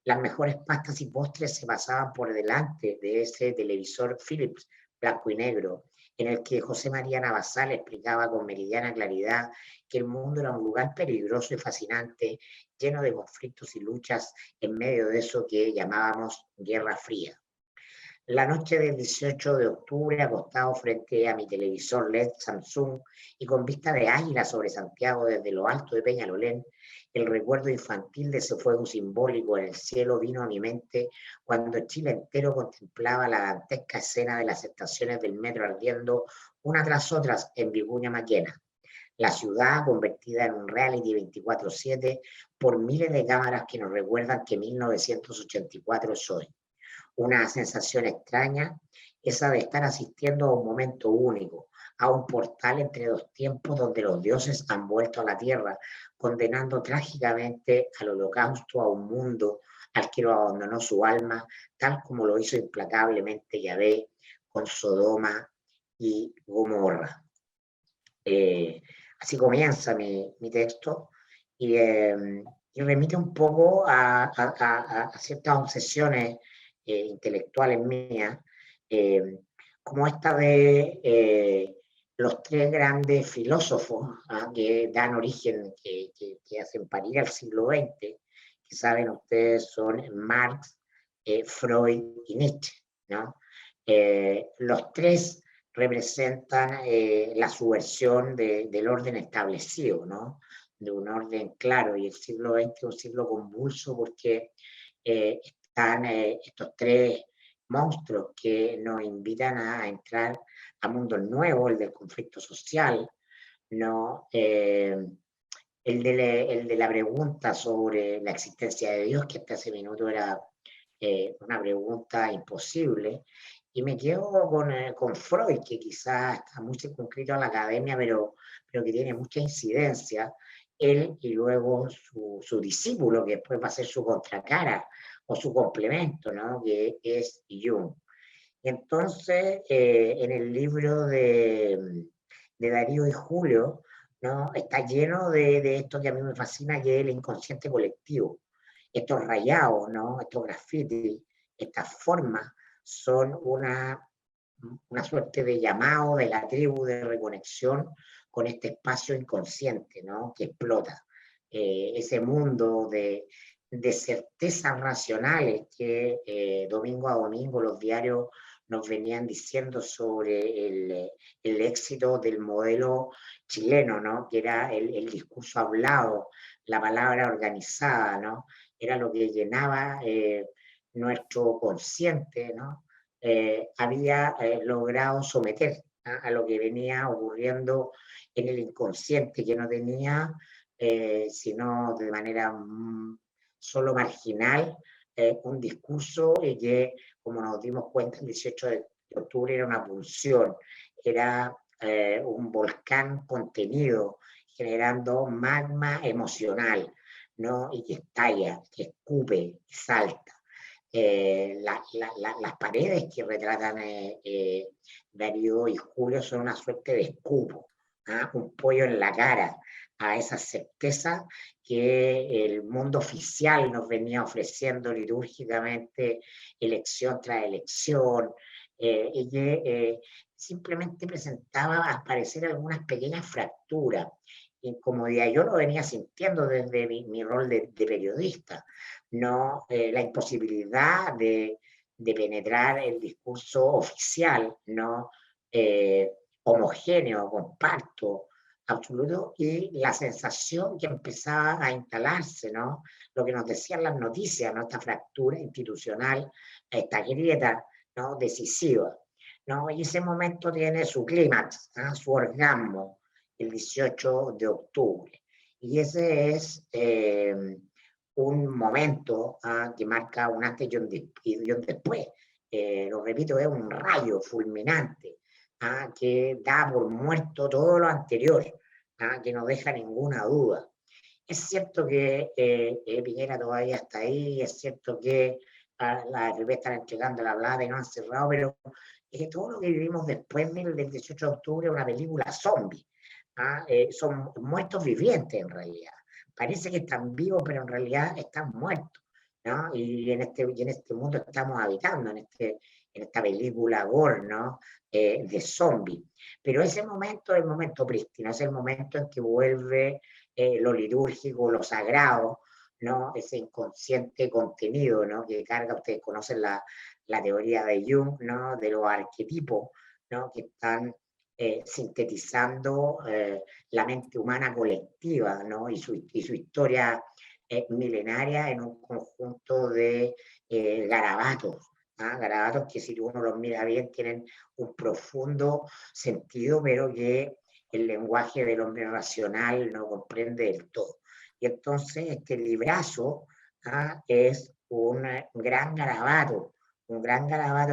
Las mejores pastas y postres se pasaban por delante de ese televisor Philips blanco y negro, en el que José María Navasal explicaba con meridiana claridad que el mundo era un lugar peligroso y fascinante, lleno de conflictos y luchas en medio de eso que llamábamos Guerra Fría. La noche del 18 de octubre, acostado frente a mi televisor LED Samsung y con vista de águila sobre Santiago desde lo alto de Peñalolén, el recuerdo infantil de ese fuego simbólico en el cielo vino a mi mente cuando Chile entero contemplaba la dantesca escena de las estaciones del metro ardiendo una tras otras en Vicuña Maquena. La ciudad convertida en un reality 24/7 por miles de cámaras que nos recuerdan que 1984 es hoy. Una sensación extraña, esa de estar asistiendo a un momento único, a un portal entre dos tiempos donde los dioses han vuelto a la tierra, condenando trágicamente al holocausto a un mundo al que lo abandonó su alma, tal como lo hizo implacablemente Yahvé con Sodoma y Gomorra. Así comienza mi texto y remite un poco a ciertas obsesiones intelectuales mías, como esta de los tres grandes filósofos que dan origen, que hacen parir al siglo XX, que saben ustedes son Marx, Freud y Nietzsche, ¿no? Los tres representan la subversión del orden establecido, ¿no? De un orden claro, y el siglo XX es un siglo convulso porque están estos tres monstruos que nos invitan a entrar a mundos nuevos, el del conflicto social, ¿no? El de la pregunta sobre la existencia de Dios, que hasta hace minuto era una pregunta imposible, y me quedo con Freud, que quizás está muy circunscrito a la academia, pero que tiene mucha incidencia, él y luego su discípulo, que después va a ser su contracara o su complemento, ¿no? Que es Jung. Entonces, en el libro de Darío y Julio, ¿no? Está lleno de esto que a mí me fascina, que es el inconsciente colectivo. Estos rayados, ¿no? Estos grafitis, estas formas, son una suerte de llamado de la tribu de reconexión con este espacio inconsciente, ¿no? Que explota. Ese mundo de certezas racionales que domingo a domingo los diarios nos venían diciendo sobre el éxito del modelo chileno, ¿no? Que era el discurso hablado, la palabra organizada, ¿no? Era lo que llenaba nuestro consciente, ¿no? Había logrado someter a lo que venía ocurriendo en el inconsciente, que no tenía, sino de manera solo marginal, un discurso que, como nos dimos cuenta el 18 de octubre, era una pulsión, era un volcán contenido, generando magma emocional, ¿no? Y que estalla, que escupe, que salta. Las paredes que retratan Darío y Julio son una suerte de escupo, un pollo en la cara a esa certeza que el mundo oficial nos venía ofreciendo litúrgicamente, elección tras elección, y que simplemente presentaba al parecer algunas pequeñas fracturas. Incomodidad, yo lo venía sintiendo desde mi rol de periodista, ¿no? La imposibilidad de penetrar el discurso oficial, ¿no? Homogéneo, compacto, absoluto, y la sensación que empezaba a instalarse, ¿no? Lo que nos decían las noticias, ¿no? Esta fractura institucional, esta grieta, ¿no? Decisiva, ¿no? Y ese momento tiene su clímax, ¿no? Su orgasmo, el 18 de octubre. Y ese es un momento que marca un antes y un después lo repito, es un rayo fulminante, que da por muerto todo lo anterior, que no deja ninguna duda. Es cierto que Piñera todavía está ahí, es cierto que la FP están entregando la plata y no han cerrado, pero todo lo que vivimos después del 18 de octubre es una película zombie. Son muertos vivientes en realidad. Parece que están vivos, pero en realidad están muertos, ¿no? Y en este mundo estamos habitando, en esta película gore, ¿no? De zombie. Pero ese momento es el momento prístino, es el momento en que vuelve lo litúrgico, lo sagrado, ¿no? Ese inconsciente contenido, ¿no? Que carga, ustedes conocen la teoría de Jung, ¿no? De los arquetipos, ¿no? Que están sintetizando la mente humana colectiva, ¿no? Y su historia milenaria en un conjunto de garabatos, garabatos que si uno los mira bien tienen un profundo sentido, pero que el lenguaje del hombre racional no comprende del todo. Y entonces este librazo es un gran garabato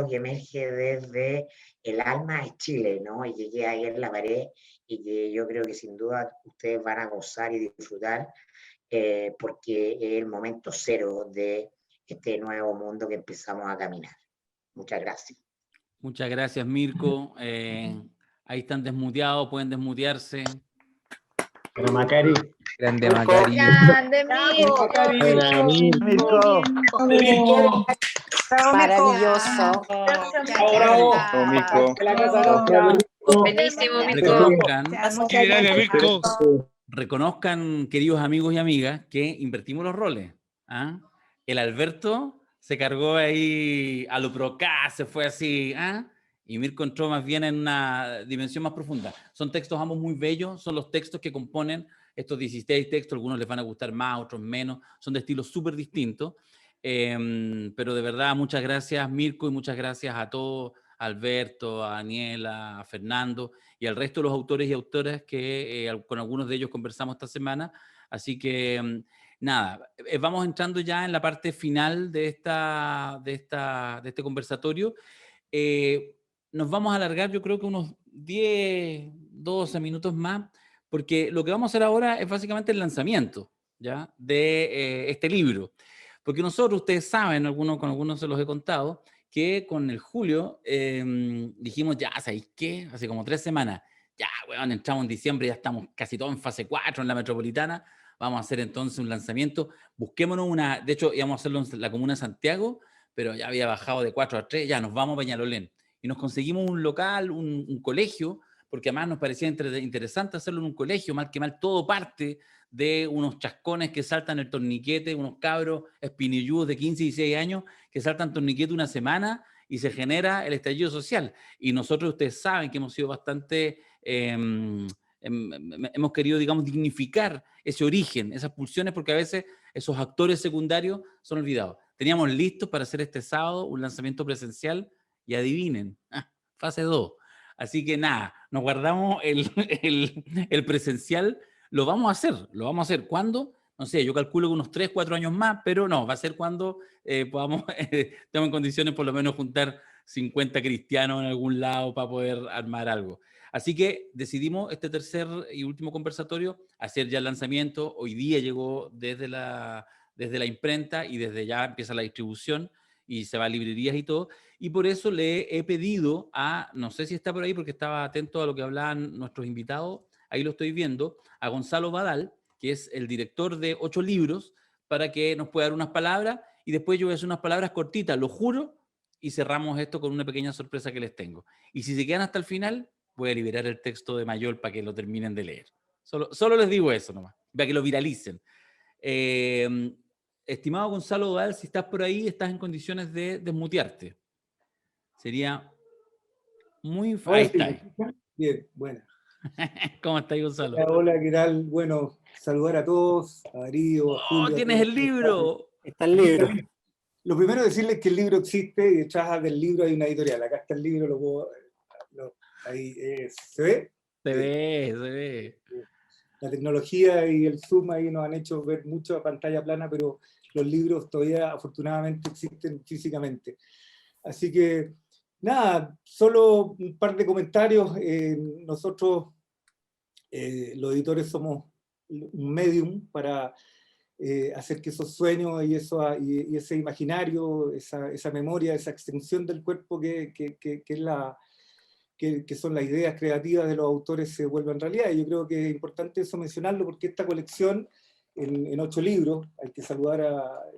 que emerge desde el alma de Chile, ¿no? Y que queda ahí en la pared y que yo creo que sin duda ustedes van a gozar y disfrutar porque es el momento cero de este nuevo mundo que empezamos a caminar. Muchas gracias. Muchas gracias, Mirko. Ahí están desmuteados, pueden desmutearse. Pero Macari. Grande Macari. Grande, Mirko. Mirko. Maravilloso. Buenísimo, Mirko. Reconozcan, queridos amigos y amigas, que invertimos los roles. El Alberto se cargó ahí a lo procá, se fue así, y Mirko entró más bien en una dimensión más profunda. Son textos ambos muy bellos, son los textos que componen estos 16 textos, algunos les van a gustar más, otros menos, son de estilos súper distintos, pero de verdad muchas gracias Mirko y muchas gracias a todos, a Alberto, a Daniela, a Fernando y al resto de los autores y autoras que con algunos de ellos conversamos esta semana, así que nada, vamos entrando ya en la parte final de este conversatorio. Nos vamos a alargar yo creo que unos 10, 12 minutos más, porque lo que vamos a hacer ahora es básicamente el lanzamiento, ¿ya? De este libro. Porque nosotros, ustedes saben, con algunos se los he contado, que con el Julio dijimos, ya, ¿sabéis qué? Hace como 3 semanas, ya, bueno, entramos en diciembre, ya estamos casi todos en fase 4 en la metropolitana, vamos a hacer entonces un lanzamiento, busquémonos de hecho íbamos a hacerlo en la comuna de Santiago, pero ya había bajado de 4 a 3, ya nos vamos a Peñalolén. Y nos conseguimos un local, un colegio, porque además nos parecía interesante hacerlo en un colegio, mal que mal todo parte de unos chascones que saltan el torniquete, unos cabros espinilludos de 15 y 16 años que saltan torniquete una semana y se genera el estallido social. Y nosotros, ustedes saben que hemos sido bastante... hemos querido, digamos, dignificar ese origen, esas pulsiones, porque a veces esos actores secundarios son olvidados. Teníamos listos para hacer este sábado un lanzamiento presencial y adivinen, fase 2. Así que nada, nos guardamos el presencial, lo vamos a hacer. ¿Cuándo? No sé, yo calculo que unos 3, 4 años más, pero no, va a ser cuando estemos en condiciones por lo menos juntar 50 cristianos en algún lado para poder armar algo. Así que decidimos este tercer y último conversatorio hacer ya el lanzamiento. Hoy día llegó desde la imprenta y desde ya empieza la distribución y se va a librerías y todo. Y por eso le he pedido no sé si está por ahí porque estaba atento a lo que hablaban nuestros invitados, ahí lo estoy viendo, a Gonzalo Badal, que es el director de 8 libros, para que nos pueda dar unas palabras y después yo voy a hacer unas palabras cortitas, lo juro, y cerramos esto con una pequeña sorpresa que les tengo. Y si se quedan hasta el final, voy a liberar el texto de Mayol para que lo terminen de leer. Solo les digo eso nomás, para que lo viralicen. Estimado Gonzalo Badal, si estás por ahí, estás en condiciones de desmutearte. Sería muy fácil. Bien, buena. ¿Cómo estás, Gonzalo? Hola, ¿qué tal? Bueno, saludar a todos, a Darío, a Julio. ¡Tienes el libro! Está el libro. Lo primero es decirles que el libro existe y detrás del libro hay una editorial. Acá está el libro, ahí ¿se ve? Se ve. La tecnología y el Zoom ahí nos han hecho ver mucho a pantalla plana, pero los libros todavía afortunadamente existen físicamente. Así que, nada, solo un par de comentarios. Nosotros, los editores, somos un medium para hacer que esos sueños y ese imaginario, esa memoria, esa extensión del cuerpo que son las ideas creativas de los autores se vuelvan realidad. Y yo creo que es importante eso mencionarlo, porque esta colección, en 8 libros,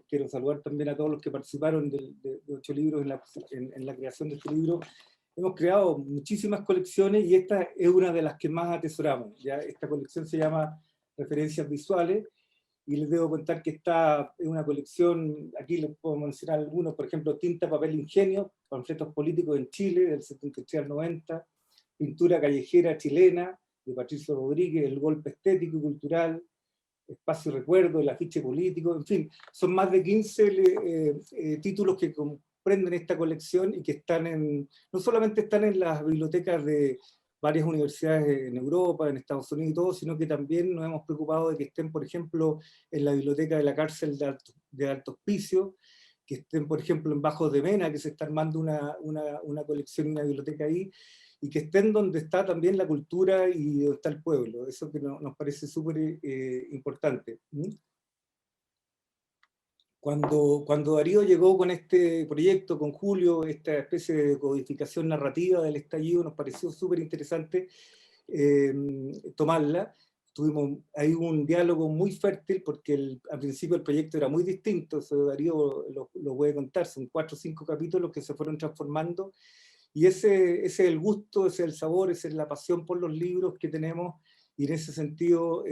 quiero saludar también a todos los que participaron de 8 libros en la creación de este libro. Hemos creado muchísimas colecciones y esta es una de las que más atesoramos. ¿Ya? Esta colección se llama Referencias Visuales, y les debo contar que esta es una colección, aquí les puedo mencionar algunos, por ejemplo, Tinta, Papel, Ingenio, panfletos políticos en Chile, del 73 al 90, Pintura callejera chilena, de Patricio Rodríguez, El golpe estético y cultural, Espacio Recuerdo, El afiche político, en fin, son más de 15 títulos que comprenden esta colección y que están no solamente están en las bibliotecas de varias universidades en Europa, en Estados Unidos y todo, sino que también nos hemos preocupado de que estén, por ejemplo, en la biblioteca de la cárcel de Alto Hospicio, que estén, por ejemplo, en Bajos de Mena, que se está armando una colección y una biblioteca ahí, y que estén donde está también la cultura y donde está el pueblo. Eso que nos parece súper importante. Cuando Darío llegó con este proyecto, con Julio, esta especie de codificación narrativa del estallido, nos pareció súper interesante tomarla. Tuvimos ahí un diálogo muy fértil, porque al principio el proyecto era muy distinto, eso Darío lo puede contar, son 4 o 5 capítulos que se fueron transformando, y ese es el gusto, ese es el sabor, esa es la pasión por los libros que tenemos, y en ese sentido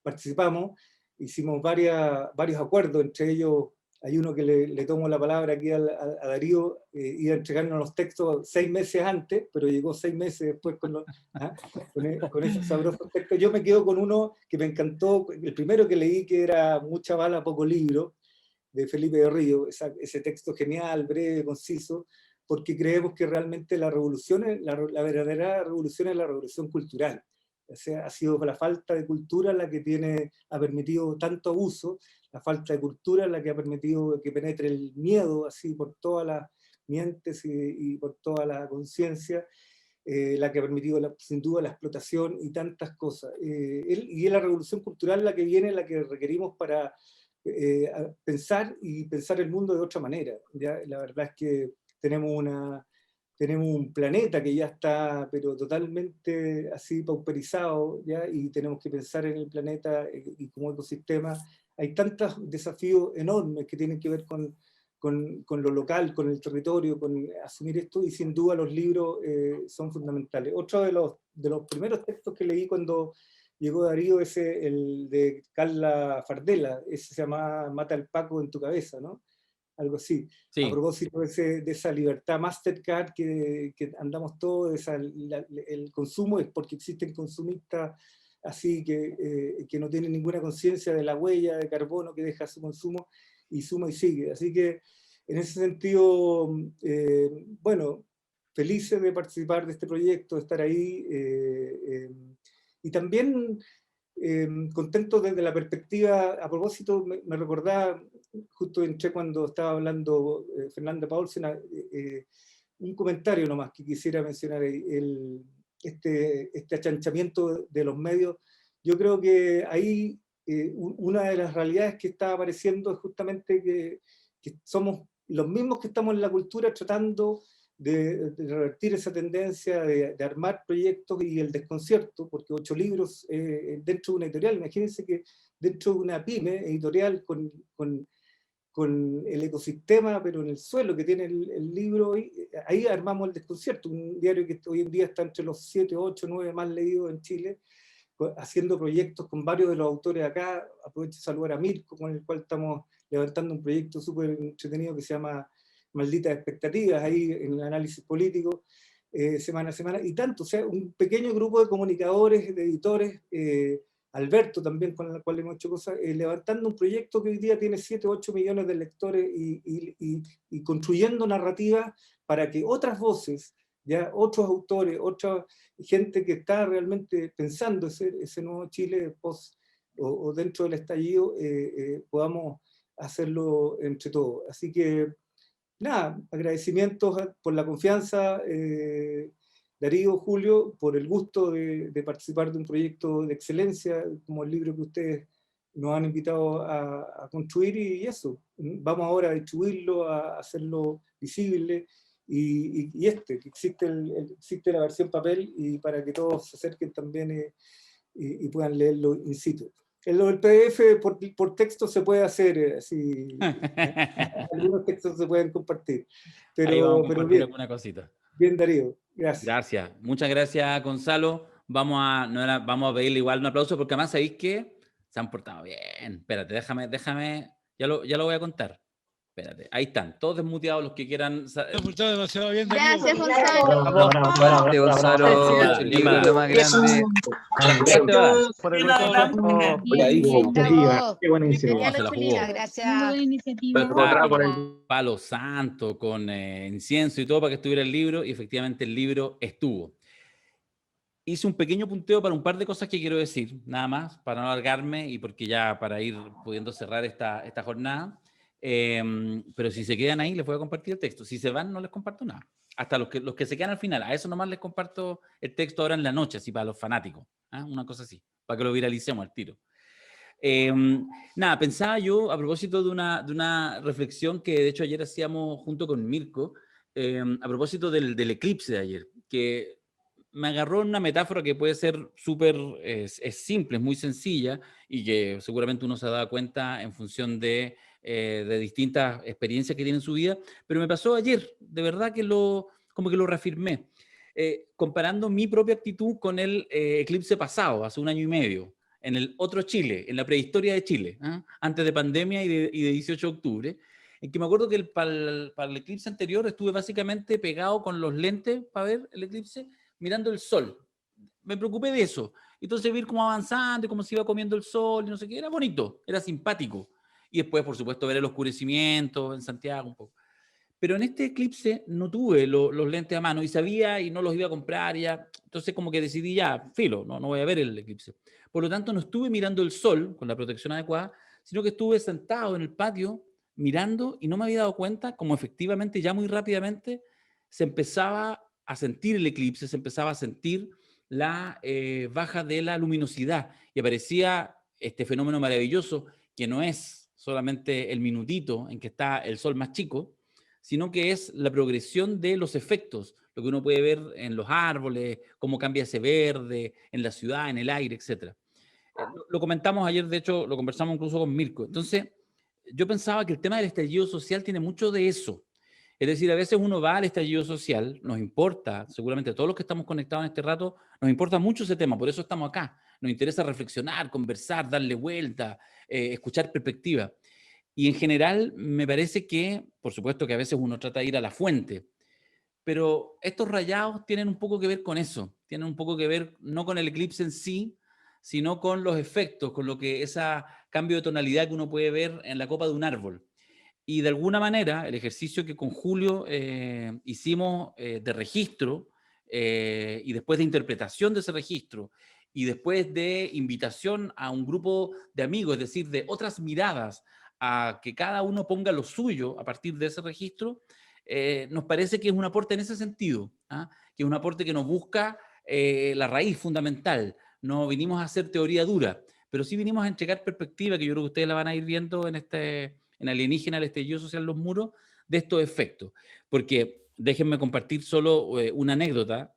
participamos. Hicimos varios acuerdos, entre ellos hay uno que le tomo la palabra aquí a Darío, iba a entregarnos los textos 6 meses antes, pero llegó 6 meses después con esos sabrosos textos. Yo me quedo con uno que me encantó, el primero que leí, que era Mucha bala, poco libro, de Felipe de Río, ese texto genial, breve, conciso, porque creemos que realmente la verdadera revolución es la revolución cultural. O sea, ha sido la falta de cultura la que ha permitido tanto abuso, la falta de cultura la que ha permitido que penetre el miedo así por todas las mientes y por toda la conciencia, la que ha permitido sin duda la explotación y tantas cosas. Y es la revolución cultural la que viene, la que requerimos para pensar el mundo de otra manera. ¿Ya? La verdad es que tenemos un planeta que ya está pero totalmente así pauperizado, ¿ya? Y tenemos que pensar en el planeta y como ecosistema. Hay tantos desafíos enormes que tienen que ver con lo local, con el territorio, con asumir esto, y sin duda los libros son fundamentales. Otro de los primeros textos que leí cuando llegó Darío es el de Carla Fardela, ese se llama Mata al Paco en tu cabeza, ¿no? Algo así. Sí. A propósito de esa libertad Mastercard que andamos todos, el consumo es porque existen consumistas así que no tienen ninguna conciencia de la huella de carbono que deja su consumo, y suma y sigue. Así que en ese sentido, bueno, felices de participar de este proyecto, de estar ahí, y también contento desde la perspectiva, a propósito, me recordaba, justo entré cuando estaba hablando Fernanda Paulsen, un comentario nomás que quisiera mencionar, este achanchamiento de los medios. Yo creo que ahí una de las realidades que está apareciendo es justamente que somos los mismos que estamos en la cultura tratando de revertir esa tendencia de armar proyectos y el desconcierto, porque 8 libros dentro de una editorial, imagínense que dentro de una pyme editorial con el ecosistema, pero en el suelo que tiene el libro, ahí armamos el desconcierto, un diario que hoy en día está entre los 7, 8, 9 más leídos en Chile, haciendo proyectos con varios de los autores acá. Aprovecho de saludar a Mirko, con el cual estamos levantando un proyecto súper entretenido que se llama Malditas Expectativas, ahí en el análisis político, semana a semana, y tanto, o sea, un pequeño grupo de comunicadores, de editores, Alberto también, con el cual hemos hecho cosas, levantando un proyecto que hoy día tiene 7 o 8 millones de lectores y construyendo narrativas para que otras voces, ya otros autores, otra gente que está realmente pensando ese nuevo Chile post o dentro del estallido, podamos hacerlo entre todos. Así que nada, agradecimientos por la confianza, Darío, Julio, por el gusto de participar de un proyecto de excelencia como el libro que ustedes nos han invitado a construir, y eso, vamos ahora a distribuirlo, a hacerlo visible, y que existe la versión papel, y para que todos se acerquen también y puedan leerlo in situ. El PDF por texto se puede hacer, así, algunos textos se pueden compartir. Ahí vamos a Pero compartir bien, alguna cosita. bien, Darío, gracias. Gracias. Muchas gracias, Gonzalo. Vamos a pedirle igual un aplauso porque además sabéis que se han portado bien. Espérate, déjame, ya lo voy a contar. Espérate, ahí están, todos desmuteados los que quieran. Se han portado demasiado bien, Darío. Gracias, Gonzalo. Aguante, Gonzalo, el libro es lo más grande. Por el Qué buena iniciativa. Gracias. Palo santo, con incienso y todo para que estuviera el libro, y efectivamente el libro estuvo. Hice un pequeño punteo para un par de cosas que quiero decir, nada más, para no alargarme y porque ya para ir pudiendo cerrar esta jornada. Pero si se quedan ahí, les voy a compartir el texto. Si se van, no les comparto nada. Hasta los que se quedan al final, a eso nomás les comparto el texto ahora en la noche, así para los fanáticos. Una cosa así, para que lo viralicemos al tiro. Nada, pensaba yo a propósito de una reflexión que de hecho ayer hacíamos junto con Mirko, a propósito del eclipse de ayer, que me agarró en una metáfora que puede ser súper es simple, es muy sencilla, y que seguramente uno se ha dado cuenta en función de distintas experiencias que tiene en su vida, pero me pasó ayer, de verdad que como que lo reafirmé, comparando mi propia actitud con el eclipse pasado, hace 1 año y medio, en el otro Chile, en la prehistoria de Chile, antes de pandemia y de 18 de octubre, en que me acuerdo que para el eclipse anterior estuve básicamente pegado con los lentes para ver el eclipse, mirando el sol. Me preocupé de eso. Entonces vi cómo avanzando y cómo se iba comiendo el sol y no sé qué, era bonito, era simpático. Y después, por supuesto, ver el oscurecimiento en Santiago un poco. Pero en este eclipse no tuve los lentes a mano y sabía y no los iba a comprar ya. Entonces como que decidí ya, filo, no voy a ver el eclipse. Por lo tanto, no estuve mirando el sol con la protección adecuada, sino que estuve sentado en el patio mirando y no me había dado cuenta como efectivamente ya muy rápidamente se empezaba a sentir el eclipse, se empezaba a sentir la baja de la luminosidad y aparecía este fenómeno maravilloso que no es solamente el minutito en que está el sol más chico, sino que es la progresión de los efectos, lo que uno puede ver en los árboles, cómo cambia ese verde, en la ciudad, en el aire, etc. Lo comentamos ayer, de hecho, lo conversamos incluso con Mirko. Entonces, yo pensaba que el tema del estallido social tiene mucho de eso. Es decir, a veces uno va al estallido social, nos importa, seguramente a todos los que estamos conectados en este rato, nos importa mucho ese tema, por eso estamos acá. Nos interesa reflexionar, conversar, darle vuelta, escuchar perspectiva. Y en general me parece que, por supuesto que a veces uno trata de ir a la fuente, pero estos rayados tienen un poco que ver con eso, tienen un poco que ver no con el eclipse en sí, sino con los efectos, con lo que ese cambio de tonalidad que uno puede ver en la copa de un árbol. Y de alguna manera, el ejercicio que con Julio hicimos de registro y después de interpretación de ese registro y después de invitación a un grupo de amigos, es decir, de otras miradas, a que cada uno ponga lo suyo a partir de ese registro, nos parece que es un aporte en ese sentido, que es un aporte que nos busca la raíz fundamental. No vinimos a hacer teoría dura, pero sí vinimos a entregar perspectiva, que yo creo que ustedes la van a ir viendo en Alienígena, el estallido social, los muros, de estos efectos. Porque déjenme compartir solo una anécdota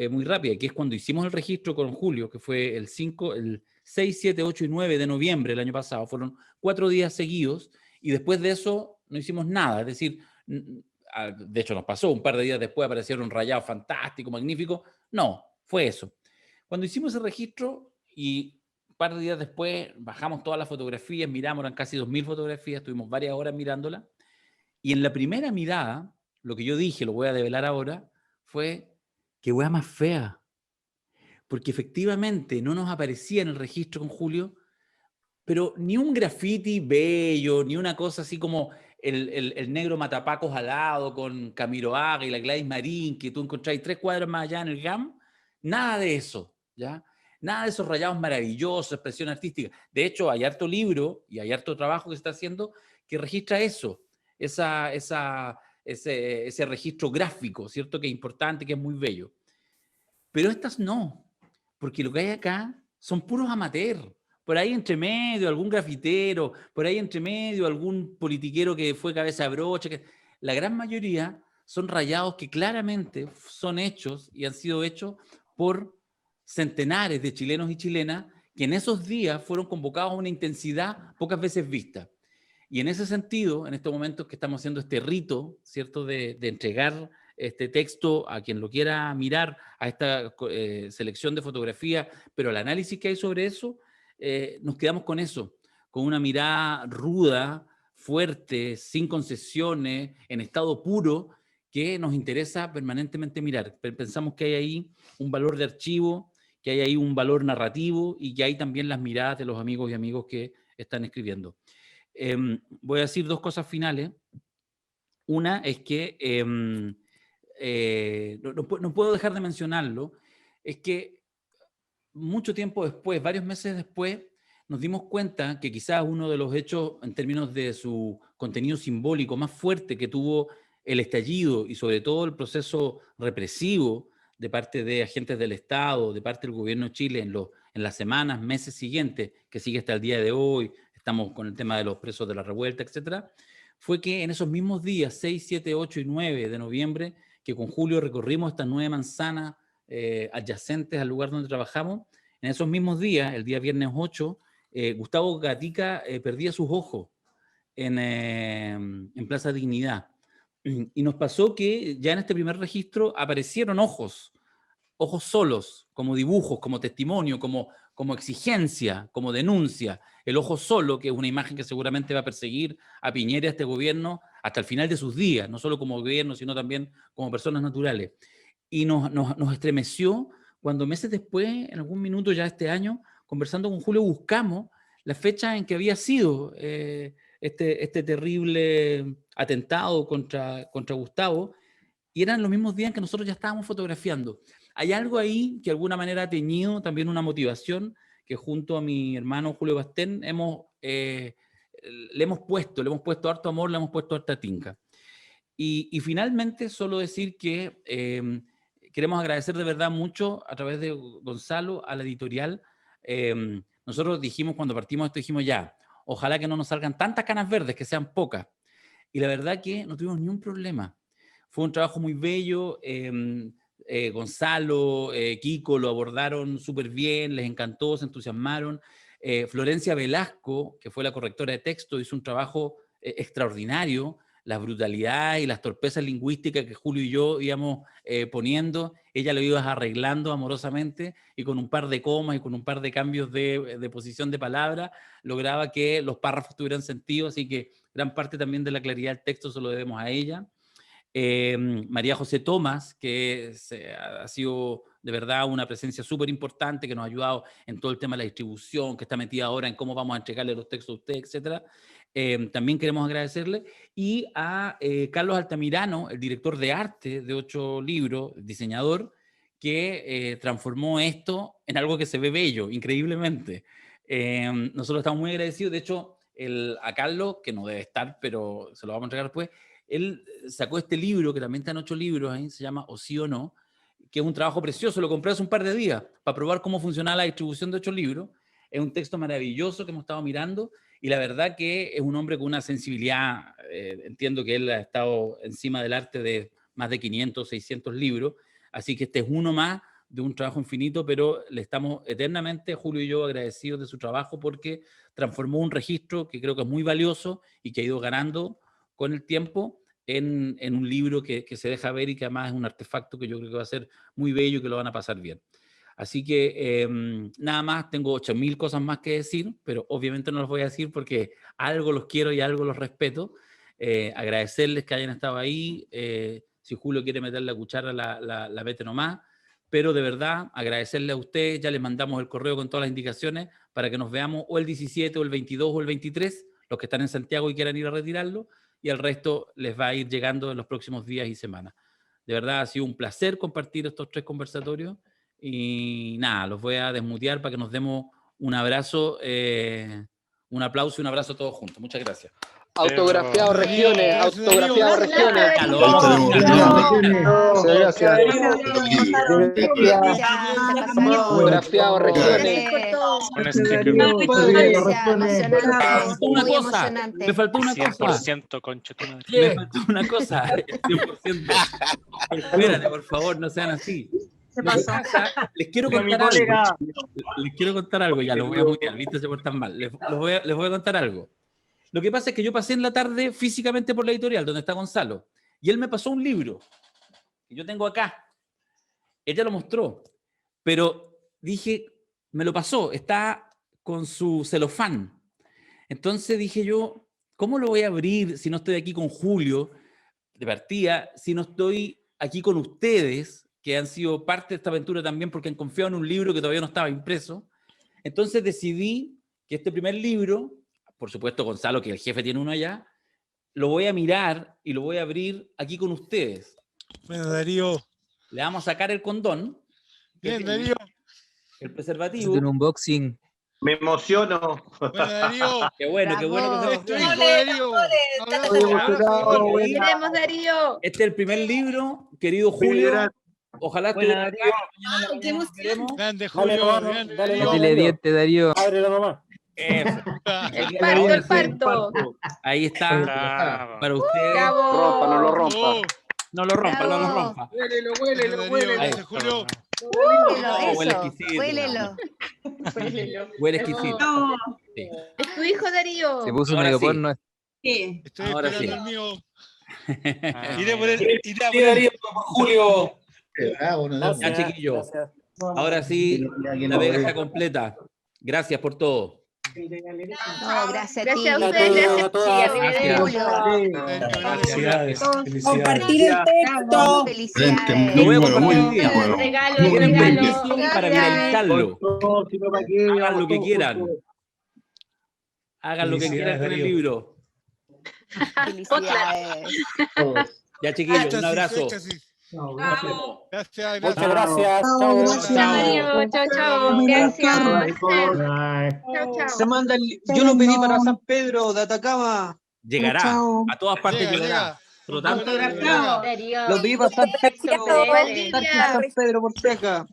muy rápida, que es cuando hicimos el registro con Julio, que fue el 6, 7, 8 y 9 de noviembre del año pasado, fueron 4 días seguidos, y después de eso no hicimos nada, es decir, de hecho nos pasó, un par de días después aparecieron rayados fantásticos, magníficos, no, fue eso. Cuando hicimos el registro y un par de días después bajamos todas las fotografías, miramos, eran casi 2000 fotografías, estuvimos varias horas mirándolas, y en la primera mirada, lo que yo dije, lo voy a develar ahora, fue, qué hueá más fea, porque efectivamente no nos aparecía en el registro con Julio, pero ni un graffiti bello, ni una cosa así como el negro Matapacos al lado con Camiroaga y la Gladys Marín, que tú encontráis 3 cuadras más allá en el GAM, nada de eso, ¿ya? Nada de esos rayados maravillosos, expresión artística. De hecho, hay harto libro y hay harto trabajo que se está haciendo que registra eso, esa ese registro gráfico, ¿cierto? Que es importante, que es muy bello. Pero estas no, porque lo que hay acá son puros amateurs. Por ahí entre medio algún grafitero, por ahí entre medio algún politiquero que fue cabeza de brocha. La gran mayoría son rayados que claramente son hechos y han sido hechos por centenares de chilenos y chilenas que en esos días fueron convocados a una intensidad pocas veces vista. Y en ese sentido, en estos momentos que estamos haciendo este rito, ¿cierto?, de entregar este texto a quien lo quiera mirar, a esta selección de fotografía, pero el análisis que hay sobre eso, nos quedamos con eso, con una mirada ruda, fuerte, sin concesiones, en estado puro, que nos interesa permanentemente mirar. Pensamos que hay ahí un valor de archivo, que hay ahí un valor narrativo y que hay también las miradas de los amigos y amigos que están escribiendo. Voy a decir dos cosas finales. Una es que no puedo dejar de mencionarlo, es que mucho tiempo después, varios meses después, nos dimos cuenta que quizás uno de los hechos en términos de su contenido simbólico más fuerte que tuvo el estallido y sobre todo el proceso represivo de parte de agentes del Estado, de parte del gobierno de Chile en las semanas, meses siguientes, que sigue hasta el día de hoy, estamos con el tema de los presos de la revuelta, etcétera, fue que en esos mismos días, 6, 7, 8 y 9 de noviembre, que con Julio recorrimos estas 9 manzanas adyacentes al lugar donde trabajamos, en esos mismos días, el día viernes 8, Gustavo Gatica perdía sus ojos en Plaza Dignidad. Y nos pasó que ya en este primer registro aparecieron ojos solos, como dibujos, como testimonio, como exigencia, como denuncia. El ojo solo, que es una imagen que seguramente va a perseguir a Piñera y a este gobierno hasta el final de sus días, no solo como gobierno, sino también como personas naturales. Y nos estremeció cuando meses después, en algún minuto ya este año, conversando con Julio, buscamos la fecha en que había sido este terrible atentado contra Gustavo, y eran los mismos días en que nosotros ya estábamos fotografiando. Hay algo ahí que de alguna manera ha teñido también una motivación que junto a mi hermano Julio Bastén le hemos puesto harto amor, le hemos puesto harta tinca. Y finalmente solo decir que queremos agradecer de verdad mucho a través de Gonzalo a la editorial. Nosotros dijimos cuando partimos esto, dijimos ya, ojalá que no nos salgan tantas canas verdes, que sean pocas. Y la verdad que no tuvimos ni un problema. Fue un trabajo muy bello. Gonzalo, Kiko lo abordaron súper bien, les encantó, se entusiasmaron. Florencia Velasco, que fue la correctora de texto, hizo un trabajo extraordinario. Las brutalidades y las torpezas lingüísticas que Julio y yo íbamos poniendo, ella lo iba arreglando amorosamente y con un par de comas y con un par de cambios de posición de palabra lograba que los párrafos tuvieran sentido, así que gran parte también de la claridad del texto se lo debemos a ella. María José Tomás, que ha sido de verdad una presencia súper importante, que nos ha ayudado en todo el tema de la distribución, que está metida ahora en cómo vamos a entregarle los textos a usted, etcétera. También queremos agradecerle. Y a Carlos Altamirano, el director de arte de 8 libros, diseñador, que transformó esto en algo que se ve bello, increíblemente. Nosotros estamos muy agradecidos. De hecho, a Carlos, que no debe estar, pero se lo vamos a entregar después, él sacó este libro, que también está en 8 libros, ahí se llama O sí o no, que es un trabajo precioso, lo compré hace un par de días para probar cómo funcionaba la distribución de 8 libros. Es un texto maravilloso que hemos estado mirando y la verdad que es un hombre con una sensibilidad, entiendo que él ha estado encima del arte de más de 500, 600 libros, así que este es uno más de un trabajo infinito, pero le estamos eternamente, Julio y yo, agradecidos de su trabajo porque transformó un registro que creo que es muy valioso y que ha ido ganando con el tiempo en un libro que se deja ver y que además es un artefacto que yo creo que va a ser muy bello y que lo van a pasar bien. Así que nada más, tengo 8000 cosas más que decir, pero obviamente no las voy a decir porque algo los quiero y algo los respeto. Agradecerles que hayan estado ahí. Si Julio quiere meter la cuchara, la mete nomás. Pero de verdad, agradecerle a ustedes. Ya les mandamos el correo con todas las indicaciones para que nos veamos o el 17 o el 22 o el 23, los que están en Santiago y quieran ir a retirarlo, y el resto les va a ir llegando en los próximos días y semanas. De verdad ha sido un placer compartir estos 3 conversatorios y nada, los voy a desmutear para que nos demos un abrazo, un aplauso y un abrazo todos juntos. Muchas gracias. Autografiado regiones, autografiado regiones. Gracias. Autografiado regiones. Una cosa, me faltó una cosa. 100% conchetumare. Me faltó una cosa. 100%. Espérate, por favor, no sean así. Lo que pasa, les quiero contar algo. Les quiero contar algo, ya lo voy a mutear, ¿viste? Se portan mal. Les voy a contar algo. Lo que pasa es que yo pasé en la tarde físicamente por la editorial, donde está Gonzalo, y él me pasó un libro que yo tengo acá. Ella lo mostró, pero dije, me lo pasó, está con su celofán. Entonces dije yo, ¿cómo lo voy a abrir si no estoy aquí con Julio de partida, si no estoy aquí con ustedes, que han sido parte de esta aventura también porque han confiado en un libro que todavía no estaba impreso? Entonces decidí que este primer libro, por supuesto Gonzalo, que el jefe tiene uno allá, lo voy a mirar y lo voy a abrir aquí con ustedes. Bueno, Darío. Le vamos a sacar el condón. Bien, Darío. El preservativo. Un unboxing. Me emociono. Bueno, Darío. Qué bueno que se Es tu hijo, Darío. Queremos, Darío. Este es el primer libro, querido Julio. Ojalá te ¡Qué emoción! Grande, Julio. Grande, Darío. Dile diente, Darío. Ábrelo nomás. El parto. Ahí está. Para ustedes. Bravo. Rompa, no lo rompa. No lo rompa, no lo rompa. Huélelo. Ahí. Julio. Huele exquisito. Huele exquisito. Sí. Es tu hijo, Darío. Se puso Ahora medio sí. porno. Estoy Ahora esperando sí. el mío. Ah. Iré por él. Julio. Ya, Gracias, chiquillo. gracias. Ahora sí, la vega está completa. Gracias por todo. No, gracias a ti. Gracias a ustedes, a gracias todos. a ti, Gracias. Felicidades. Compartir el texto. Felicidades. Lo voy a compartir hoy día. Regalo, Tienen regalo. permiso para viralizarlo. Hagan lo que quieran. Hagan lo que quieran con el libro. Felicidades. Ya, chiquillos, un abrazo. Gracias, Muchas gracias. gracias. Chao. Darío, chao, chao. Gracias. Chao, chao. Se manda yo lo pedí para San Pedro de Atacama. Llegará. A todas partes Llega, llegará. llega. Por lo tanto, Darío. Lo pedí para San Pedro. Valdivia. San Pedro por acá.